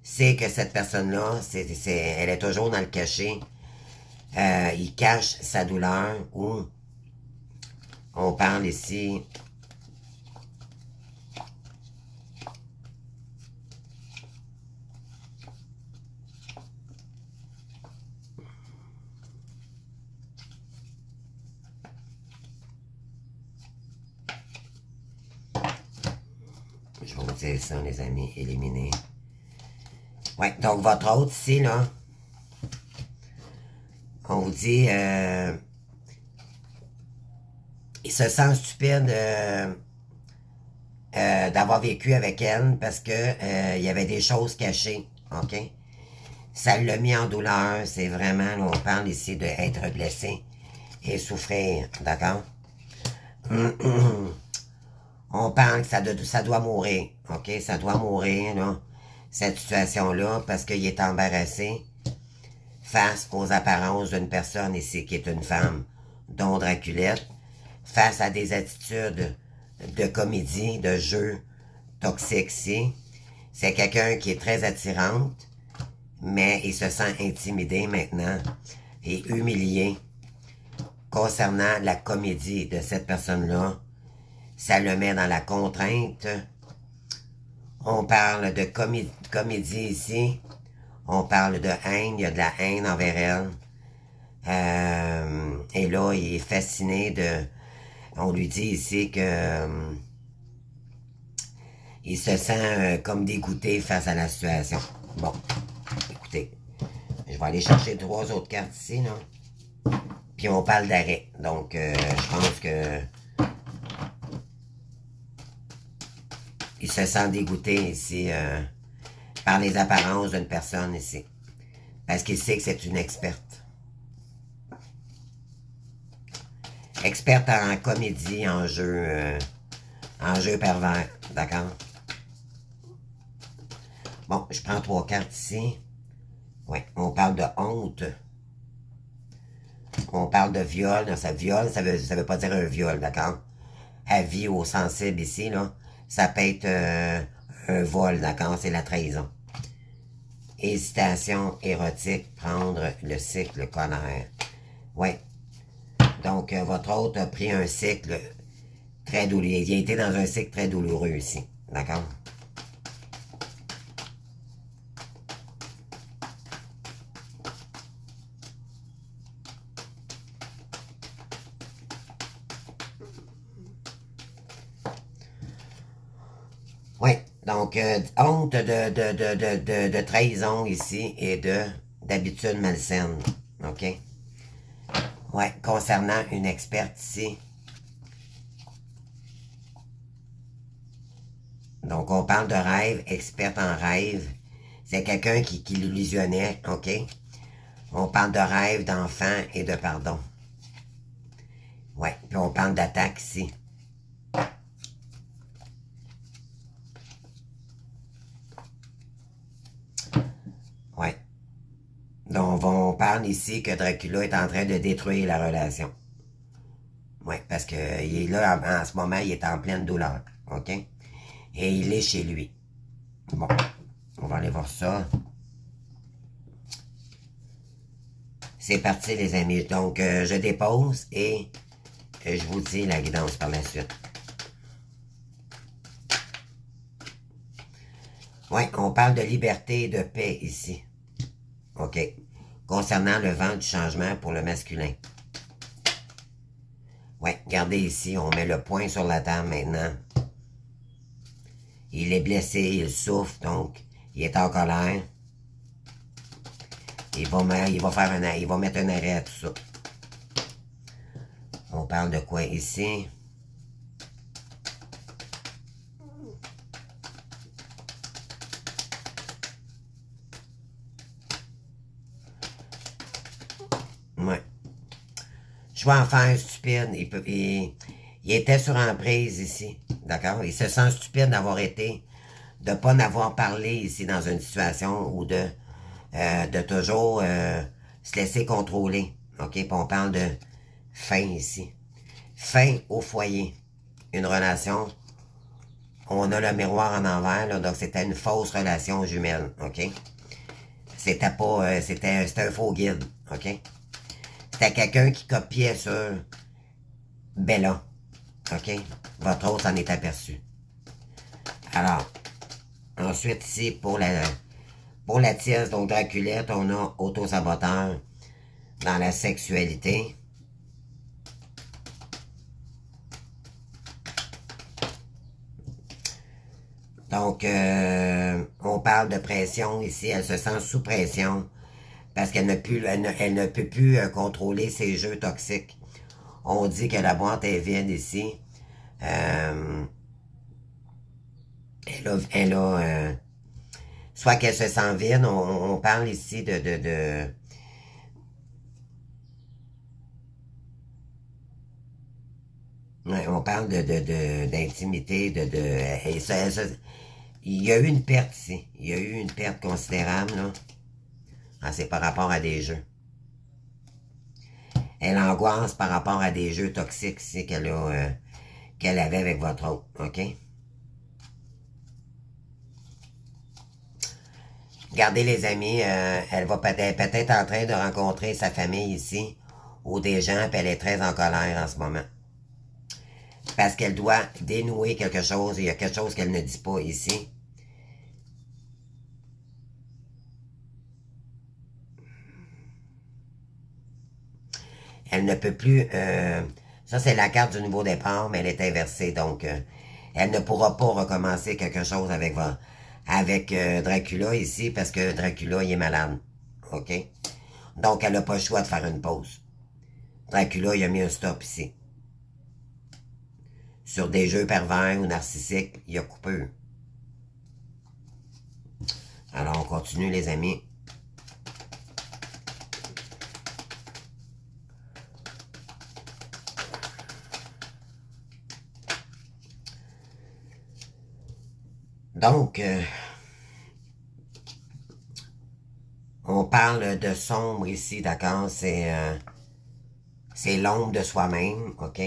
sait que cette personne-là, elle est toujours dans le cachet. Il cache sa douleur ou on parle ici je vais vous dire ça, les amis, éliminer. Ouais, donc votre hôte ici, là, on vous dit il se sent stupide d'avoir vécu avec elle parce que il y avait des choses cachées, ok? Ça l'a mis en douleur, c'est vraiment, là, on parle ici d'être blessé et souffrir, d'accord? On parle que ça doit mourir, ok? Ça doit mourir, là, cette situation-là, parce qu'il est embarrassé face aux apparences d'une personne ici qui est une femme, dont Draculette, face à des attitudes de comédie, de jeu toxique ici. C'est quelqu'un qui est très attirante, mais il se sent intimidé maintenant et humilié concernant la comédie de cette personne-là. Ça le met dans la contrainte. On parle de comédie ici. On parle de haine. Il y a de la haine envers elle. Et là, il est fasciné de... On lui dit ici que... il se sent comme dégoûté face à la situation. Bon, écoutez. Je vais aller chercher 3 autres cartes ici, là. Puis on parle d'arrêt. Donc, je pense que... il se sent dégoûté ici par les apparences d'une personne ici. Parce qu'il sait que c'est une experte. Experte en comédie, en jeu pervers. D'accord? Bon, je prends 3 cartes ici. Oui, on parle de honte. On parle de viol. Non, ça veut pas dire un viol, d'accord? Avis au sensible ici, là. Ça peut être un vol, d'accord? C'est la trahison. Hésitation érotique, prendre le cycle colère. Oui. Donc, votre hôte a pris un cycle très douloureux. Il a été dans un cycle très douloureux ici. D'accord? Oui. Donc, honte de trahison ici et d'habitude malsaine. OK? Ouais, concernant une experte ici. Donc, on parle de rêve, experte en rêve. C'est quelqu'un qui l'illusionnait, OK? On parle de rêve, d'enfant et de pardon. Ouais, puis on parle d'attaque ici. Ouais. Donc, on parle ici que Dracula est en train de détruire la relation. Ouais, parce que il est là, en ce moment, il est en pleine douleur, OK? Et il est chez lui. Bon, on va aller voir ça. C'est parti, les amis. Donc, je dépose et je vous dis la guidance par la suite. Oui, on parle de liberté et de paix ici. OK. Concernant le vent du changement pour le masculin. Oui, regardez ici, on met le poing sur la table maintenant. Il est blessé, il souffre, donc il est en colère. Il va mettre un arrêt à tout ça. On parle de quoi ici? Ouais. Choix en faire stupide. Il était sur emprise ici. D'accord? Il se sent stupide d'avoir été, de ne pas n'avoir parlé ici dans une situation ou de toujours se laisser contrôler. OK? Puis on parle de fin ici. Fin au foyer. Une relation. On a le miroir en envers, là, donc c'était une fausse relation jumelle. OK? C'était pas. C'était un faux guide. OK? C'était quelqu'un qui copiait sur Bella. OK? Votre autre s'en est aperçu. Alors, ensuite, ici, pour la tierce, donc Draculette, on a autosaboteur dans la sexualité. Donc, on parle de pression ici. Elle se sent sous pression parce qu'elle ne peut plus contrôler ses jeux toxiques. On dit que la boîte est vide ici. Soit qu'elle se sent vide, on parle ici ouais, on parle d'intimité, il y a eu une perte ici. Il y a eu une perte considérable, là. Ah, c'est par rapport à des jeux. Elle angoisse par rapport à des jeux toxiques ici qu'elle avait avec votre autre, OK? Regardez les amis, elle va peut-être en train de rencontrer sa famille ici, ou des gens, puis elle est très en colère en ce moment. Parce qu'elle doit dénouer quelque chose, il y a quelque chose qu'elle ne dit pas ici. Elle ne peut plus... ça, c'est la carte du nouveau départ, mais elle est inversée, donc elle ne pourra pas recommencer quelque chose avec Dracula ici, parce que Dracula, il est malade. OK? Donc, elle n'a pas le choix de faire une pause. Dracula, il a mis un stop ici. Sur des jeux pervers ou narcissiques, il a coupé. Alors, on continue, les amis. Donc, on parle de sombre ici, d'accord? C'est l'ombre de soi-même, OK?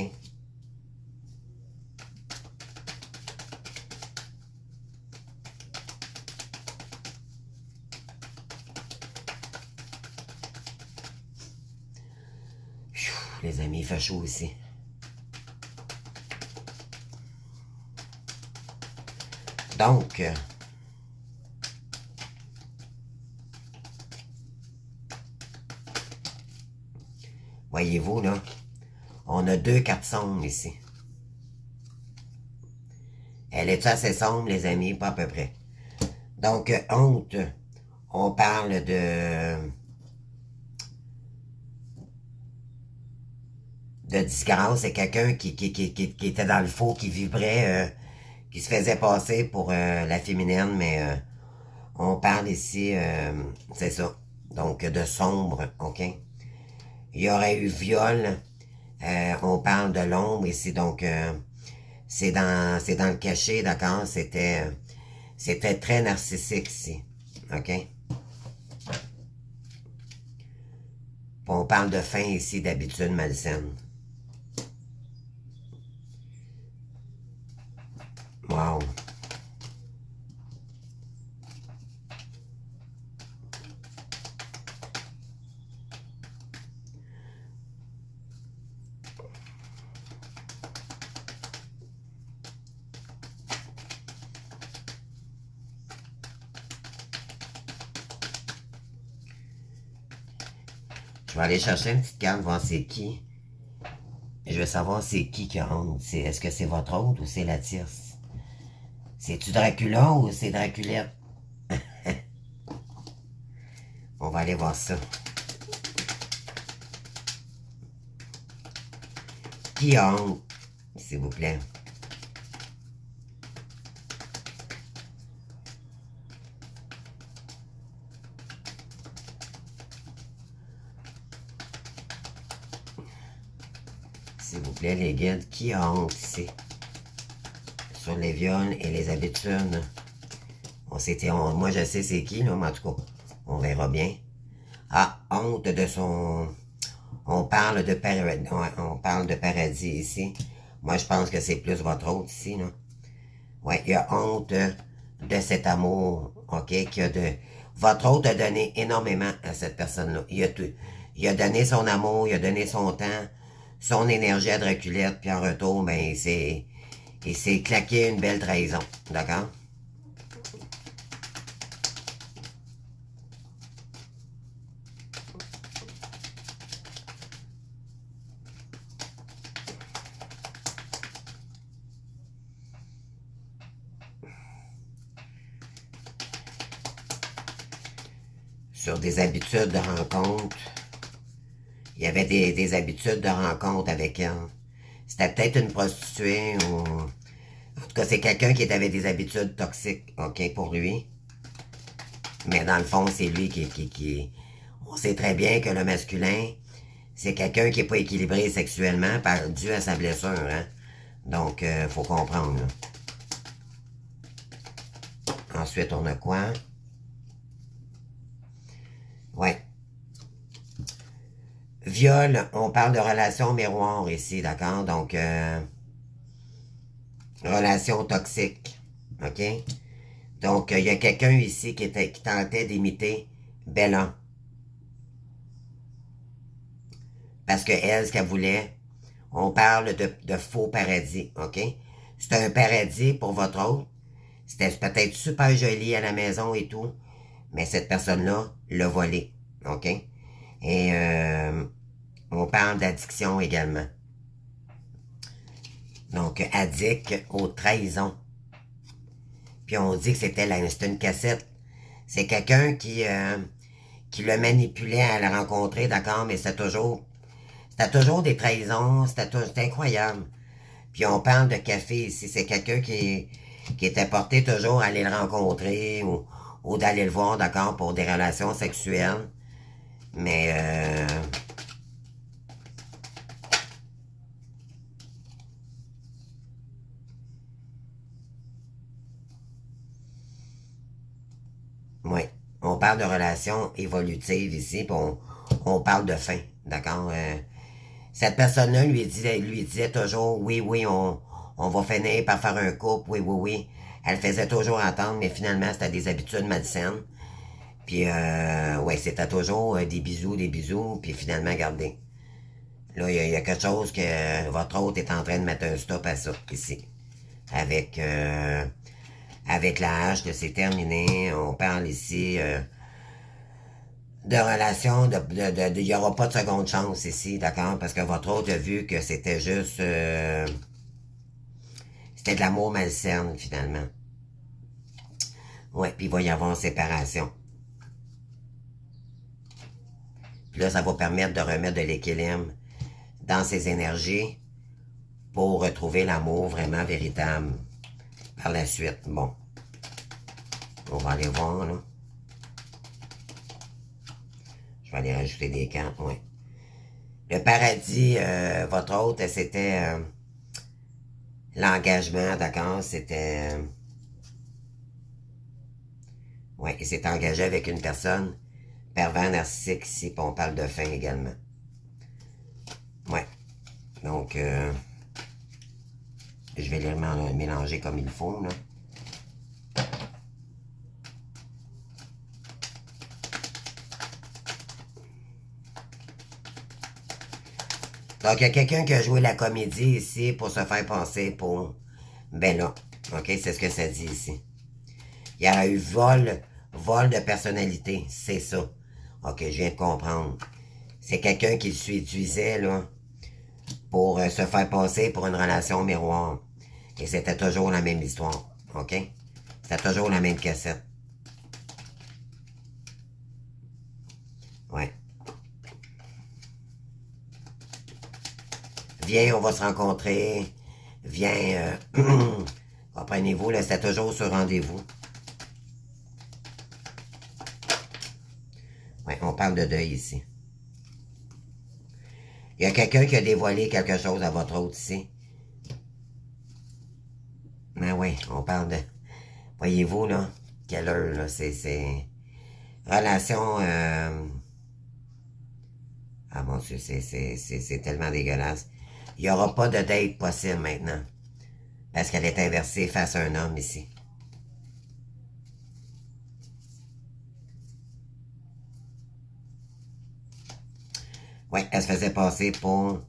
Les amis, il fait chaud ici. Donc, voyez-vous, là, on a deux cartes sombres ici. Elle est assez sombre, les amis? Pas à peu près. Donc, honte, on parle de... de disgrâce. C'est quelqu'un qui était dans le faux, qui vibrait, qui se faisait passer pour la féminine, mais on parle ici, c'est ça, donc de sombre, ok? Il y aurait eu viol, on parle de l'ombre ici, donc c'est dans le cachet, d'accord? C'était très narcissique ici, ok? On parle de fin ici, d'habitude malsaine. Wow. Je vais aller chercher une petite carte, voir c'est qui. Je veux savoir c'est qui rentre. Est-ce que c'est votre hôte ou c'est la tierce? C'est-tu Dracula ou c'est Draculette? On va aller voir ça. Qui rentre, s'il vous plaît? S'il vous plaît, les guides, qui a honte ici? Sur les viols et les habitudes. Moi, je sais c'est qui, là, mais en tout cas, on verra bien. Ah, honte de son... On parle de paradis ici. Moi, je pense que c'est plus votre hôte ici, là. Ouais, il y a honte de cet amour, ok, Votre hôte a donné énormément à cette personne-là. Il a donné son amour, il a donné son temps, son énergie à Draculette, puis en retour, ben, il s'est claqué une belle trahison, d'accord? Sur des habitudes de rencontre. Il y avait des habitudes de rencontre avec elle. C'était peut-être une prostituée ou... En tout cas, c'est quelqu'un qui avait des habitudes toxiques, ok, pour lui. Mais dans le fond, c'est lui qui... On sait très bien que le masculin, c'est quelqu'un qui n'est pas équilibré sexuellement dû à sa blessure, hein. Donc, faut comprendre, là. Ensuite, on a quoi? Ouais. Viol, on parle de relation miroir ici, d'accord? Donc, relation toxique, ok? Donc, il y a quelqu'un ici qui tentait d'imiter Bella. Parce que elle, ce qu'elle voulait, on parle de faux paradis, ok? C'est un paradis pour votre autre. C'était peut-être super joli à la maison et tout, mais cette personne-là l'a volé, ok? Et on parle d'addiction également. Donc, addict aux trahisons. Puis on dit que c'était une cassette. C'est quelqu'un qui le manipulait à la rencontrer, d'accord, mais c'était toujours des trahisons, c'était incroyable. Puis on parle de café ici, c'est quelqu'un qui était porté toujours à aller le rencontrer ou d'aller le voir, d'accord, pour des relations sexuelles. Mais oui, on parle de relations évolutives ici, puis on parle de fin, d'accord? Cette personne-là lui disait toujours, oui, oui, on va finir par faire un couple, oui, oui, oui. Elle faisait toujours entendre, mais finalement, c'était des habitudes malsaines. Puis, ouais, c'était toujours des bisous, puis finalement, regardez. Là, il y a quelque chose que votre hôte est en train de mettre un stop à ça, ici. Avec la hache, que c'est terminé. On parle ici de relations, il n'y aura pas de seconde chance ici, d'accord? Parce que votre hôte a vu que c'était juste... c'était de l'amour malsaine, finalement. Ouais, puis il va y avoir une séparation. Puis là, ça va permettre de remettre de l'équilibre dans ses énergies pour retrouver l'amour vraiment véritable par la suite. Bon, on va aller voir, là. Je vais aller rajouter des cartes, oui. Le paradis, votre autre, c'était l'engagement, d'accord? C'était... ouais, il s'est engagé avec une personne pervers narcissique ici, puis on parle de fin également. Ouais. Donc, je vais les mélanger comme il faut, là. Donc, il y a quelqu'un qui a joué la comédie ici pour se faire passer pour Bella. OK? C'est ce que ça dit ici. Il y a eu vol de personnalité. C'est ça. OK, je viens de comprendre. C'est quelqu'un qui utilisait, là, pour se faire passer pour une relation miroir. Et c'était toujours la même histoire. OK? C'était toujours la même cassette. Ouais. Viens, on va se rencontrer. Viens, comprenez-vous, là, c'était toujours sur rendez-vous. Ouais, on parle de deuil ici. Il y a quelqu'un qui a dévoilé quelque chose à votre autre ici. Ben oui, on parle de... Voyez-vous, là, quelle heure, là, c'est... Relation... Ah mon Dieu, c'est tellement dégueulasse. Il n'y aura pas de date possible maintenant. Parce qu'elle est inversée face à un homme ici. Oui, elle se faisait passer pour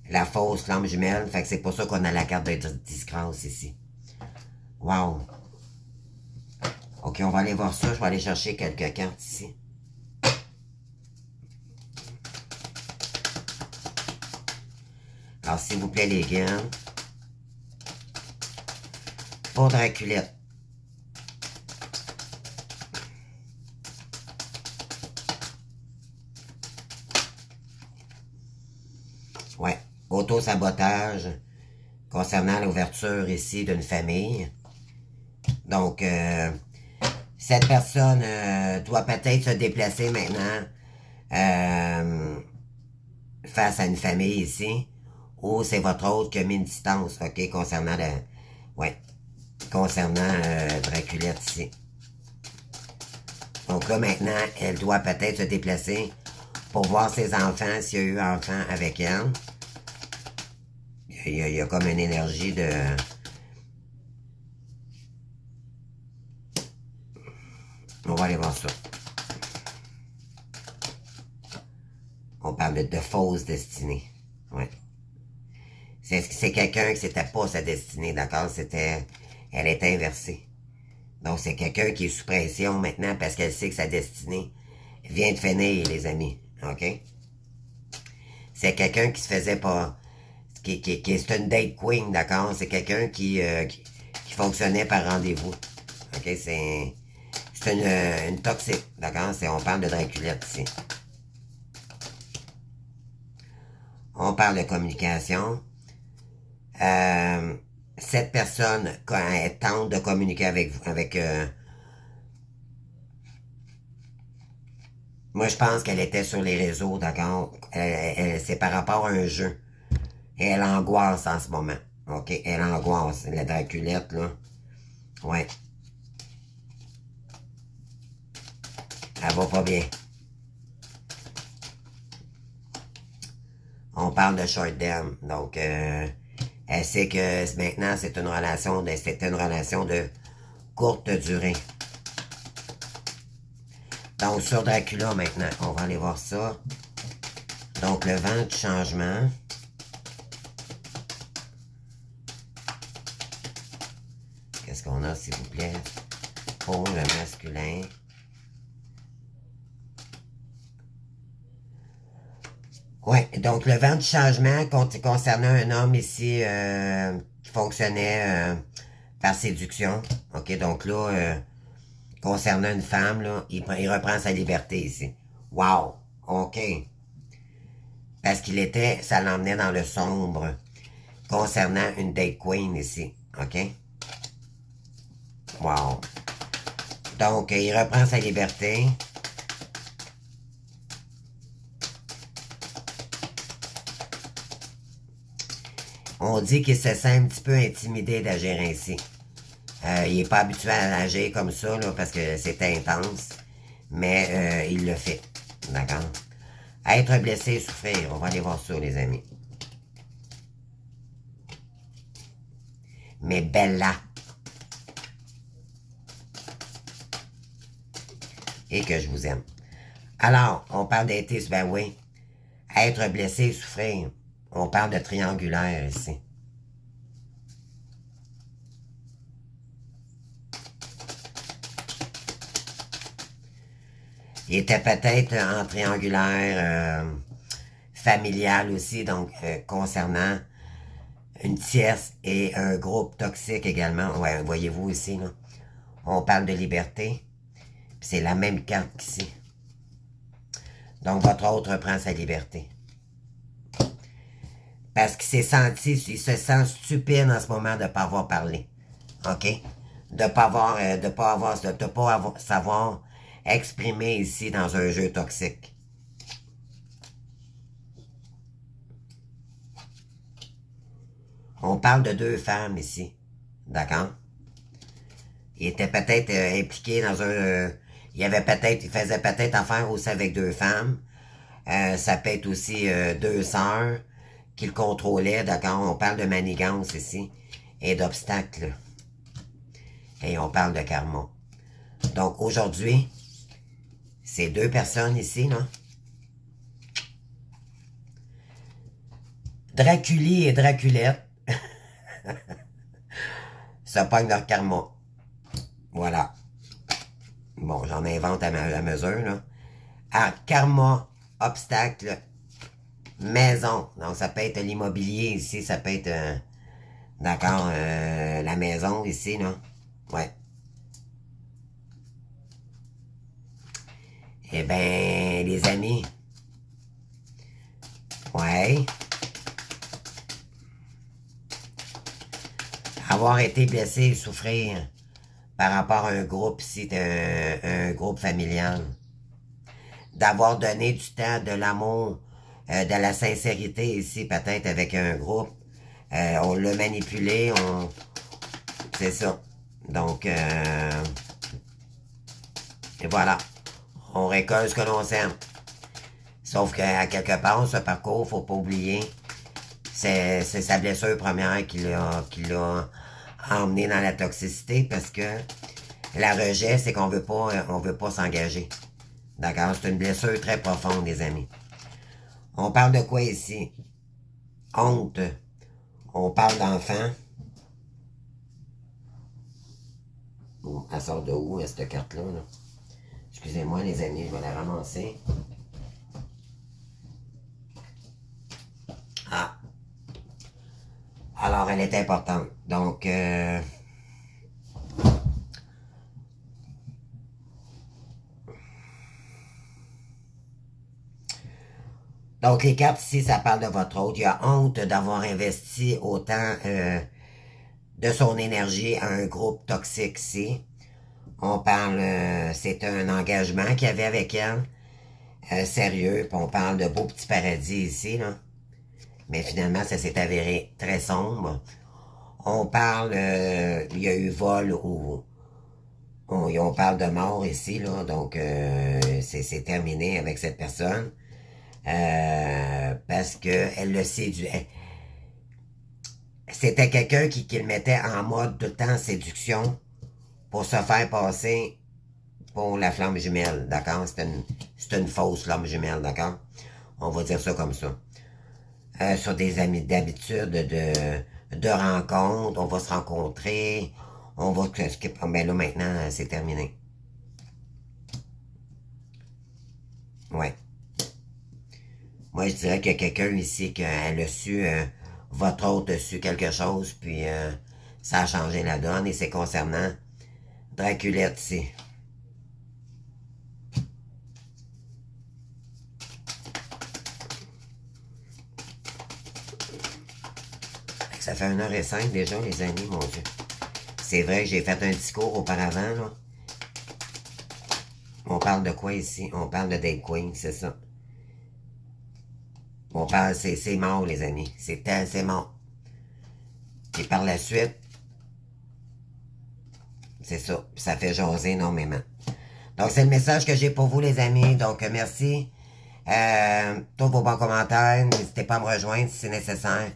la fausse flamme jumelle. Fait que c'est pour ça qu'on a la carte de disgrâce ici. Wow. Ok, on va aller voir ça. Je vais aller chercher quelques cartes ici. Alors, s'il vous plaît, les gars. Pour Draculette. Ouais. Auto-sabotage concernant l'ouverture ici d'une famille. Donc, cette personne doit peut-être se déplacer maintenant face à une famille ici, ou c'est votre autre qui a mis une distance, ok, concernant le... ouais, concernant Draculette ici. Donc là, maintenant, elle doit peut-être se déplacer pour voir ses enfants, s'il y a eu enfant avec elle. Il y a comme une énergie de... On va aller voir ça. On parle de fausse destinée. Ouais. C'est quelqu'un qui c'était pas sa destinée, d'accord? C'était... Elle est inversée. Donc, c'est quelqu'un qui est sous pression maintenant parce qu'elle sait que sa destinée vient de finir, les amis. OK? C'est quelqu'un qui se faisait pas... c'est une date queen, d'accord? C'est quelqu'un qui fonctionnait par rendez-vous. OK? C'est une toxique, d'accord? On parle de Draculette ici. On parle de communication. Cette personne, quand elle tente de communiquer avec vous, moi, je pense qu'elle était sur les réseaux, d'accord? C'est par rapport à un jeu. Et elle angoisse en ce moment. OK? Elle angoisse. La Draculette, là. Ouais. Elle va pas bien. On parle de short term. Donc, elle sait que maintenant, c'est une relation de courte durée. Donc, sur Dracula, maintenant, on va aller voir ça. Donc, le vent du changement. Qu'est-ce qu'on a, s'il vous plaît? Pour le masculin. Ouais, donc le vent du changement concernant un homme ici qui fonctionnait par séduction. OK, donc là, concernant une femme, là, il reprend sa liberté ici. Wow! OK. Parce qu'il était, ça l'emmenait dans le sombre concernant une date queen ici. OK? Wow. Donc, il reprend sa liberté. On dit qu'il se sent un petit peu intimidé d'agir ainsi. Il n'est pas habitué à agir comme ça, là, parce que c'est intense. Mais il le fait. D'accord? Être blessé et souffrir. On va aller voir ça, les amis. Mais Bella. Et que je vous aime. Alors, on parle d'être, ben oui. Être blessé et souffrir. On parle de triangulaire ici. Il était peut-être en triangulaire familial aussi, donc concernant une tierce et un groupe toxique également. Ouais, voyez-vous ici, là. On parle de liberté. C'est la même carte qu'ici. Donc, votre autre prend sa liberté. Parce qu'il s'est senti, il se sent stupide en ce moment de ne pas avoir parlé. OK? De ne pas savoir exprimer ici dans un jeu toxique. On parle de 2 femmes ici. D'accord? Il était peut-être impliqué dans un... il faisait peut-être affaire aussi avec 2 femmes. Ça peut être aussi 2 sœurs qu'il contrôlait, d'accord? On parle de manigance ici et d'obstacles. Et on parle de karma. Donc aujourd'hui, ces 2 personnes ici, là, Draculi et Draculette, se pognent leur karma. Voilà. Bon, j'en invente à mesure, là. Ah, karma, obstacle, maison. Donc, ça peut être l'immobilier ici, ça peut être, d'accord, la maison ici, là. Ouais. Eh ben, les amis. Ouais. Avoir été blessé et souffrir par rapport à un groupe ici, un groupe familial. D'avoir donné du temps, de l'amour, de la sincérité ici, peut-être avec un groupe. On l'a manipulé, c'est ça. Donc, et voilà. On récolte ce que l'on sème. Sauf qu'à quelque part, ce parcours, faut pas oublier, c'est sa blessure première qui l'a emmené dans la toxicité parce que la rejet, c'est qu'on veut pas s'engager. D'accord? C'est une blessure très profonde, les amis. On parle de quoi ici? Honte. On parle d'enfant. Elle sort de où, cette carte-là? Là? Excusez-moi, les amis, je vais la ramasser. Ah. Alors, elle est importante. Donc, les cartes ici, ça parle de votre autre. Il a honte d'avoir investi autant de son énergie à un groupe toxique ici. On parle, c'est un engagement qu'il y avait avec elle. Sérieux, puis on parle de beau petit paradis ici, là. Mais finalement, ça s'est avéré très sombre. On parle, il y a eu vol ou... On parle de mort ici, là, donc c'est terminé avec cette personne. Parce que elle le séduisait. C'était quelqu'un qui le mettait en mode tout le temps séduction pour se faire passer pour la flamme jumelle, d'accord? C'est une fausse flamme jumelle, d'accord? On va dire ça comme ça. Sur des amis d'habitude, de rencontres, on va se rencontrer, on va... Mais là, maintenant, c'est terminé. Ouais. Moi, je dirais qu'il y a quelqu'un ici qui a su, votre autre a su quelque chose, puis ça a changé la donne, et c'est concernant Draculette ici. Ça fait 1h05 déjà, les amis, mon Dieu. C'est vrai que j'ai fait un discours auparavant, là. On parle de quoi ici? On parle de Date Queen, c'est ça. On parle, c'est mort, les amis. C'est mort. Et par la suite, c'est ça. Ça fait jaser énormément. Donc, c'est le message que j'ai pour vous, les amis. Donc, merci. Tous vos bons commentaires. N'hésitez pas à me rejoindre si c'est nécessaire.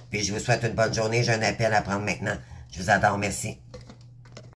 Puis, je vous souhaite une bonne journée. J'ai un appel à prendre maintenant. Je vous adore. Merci.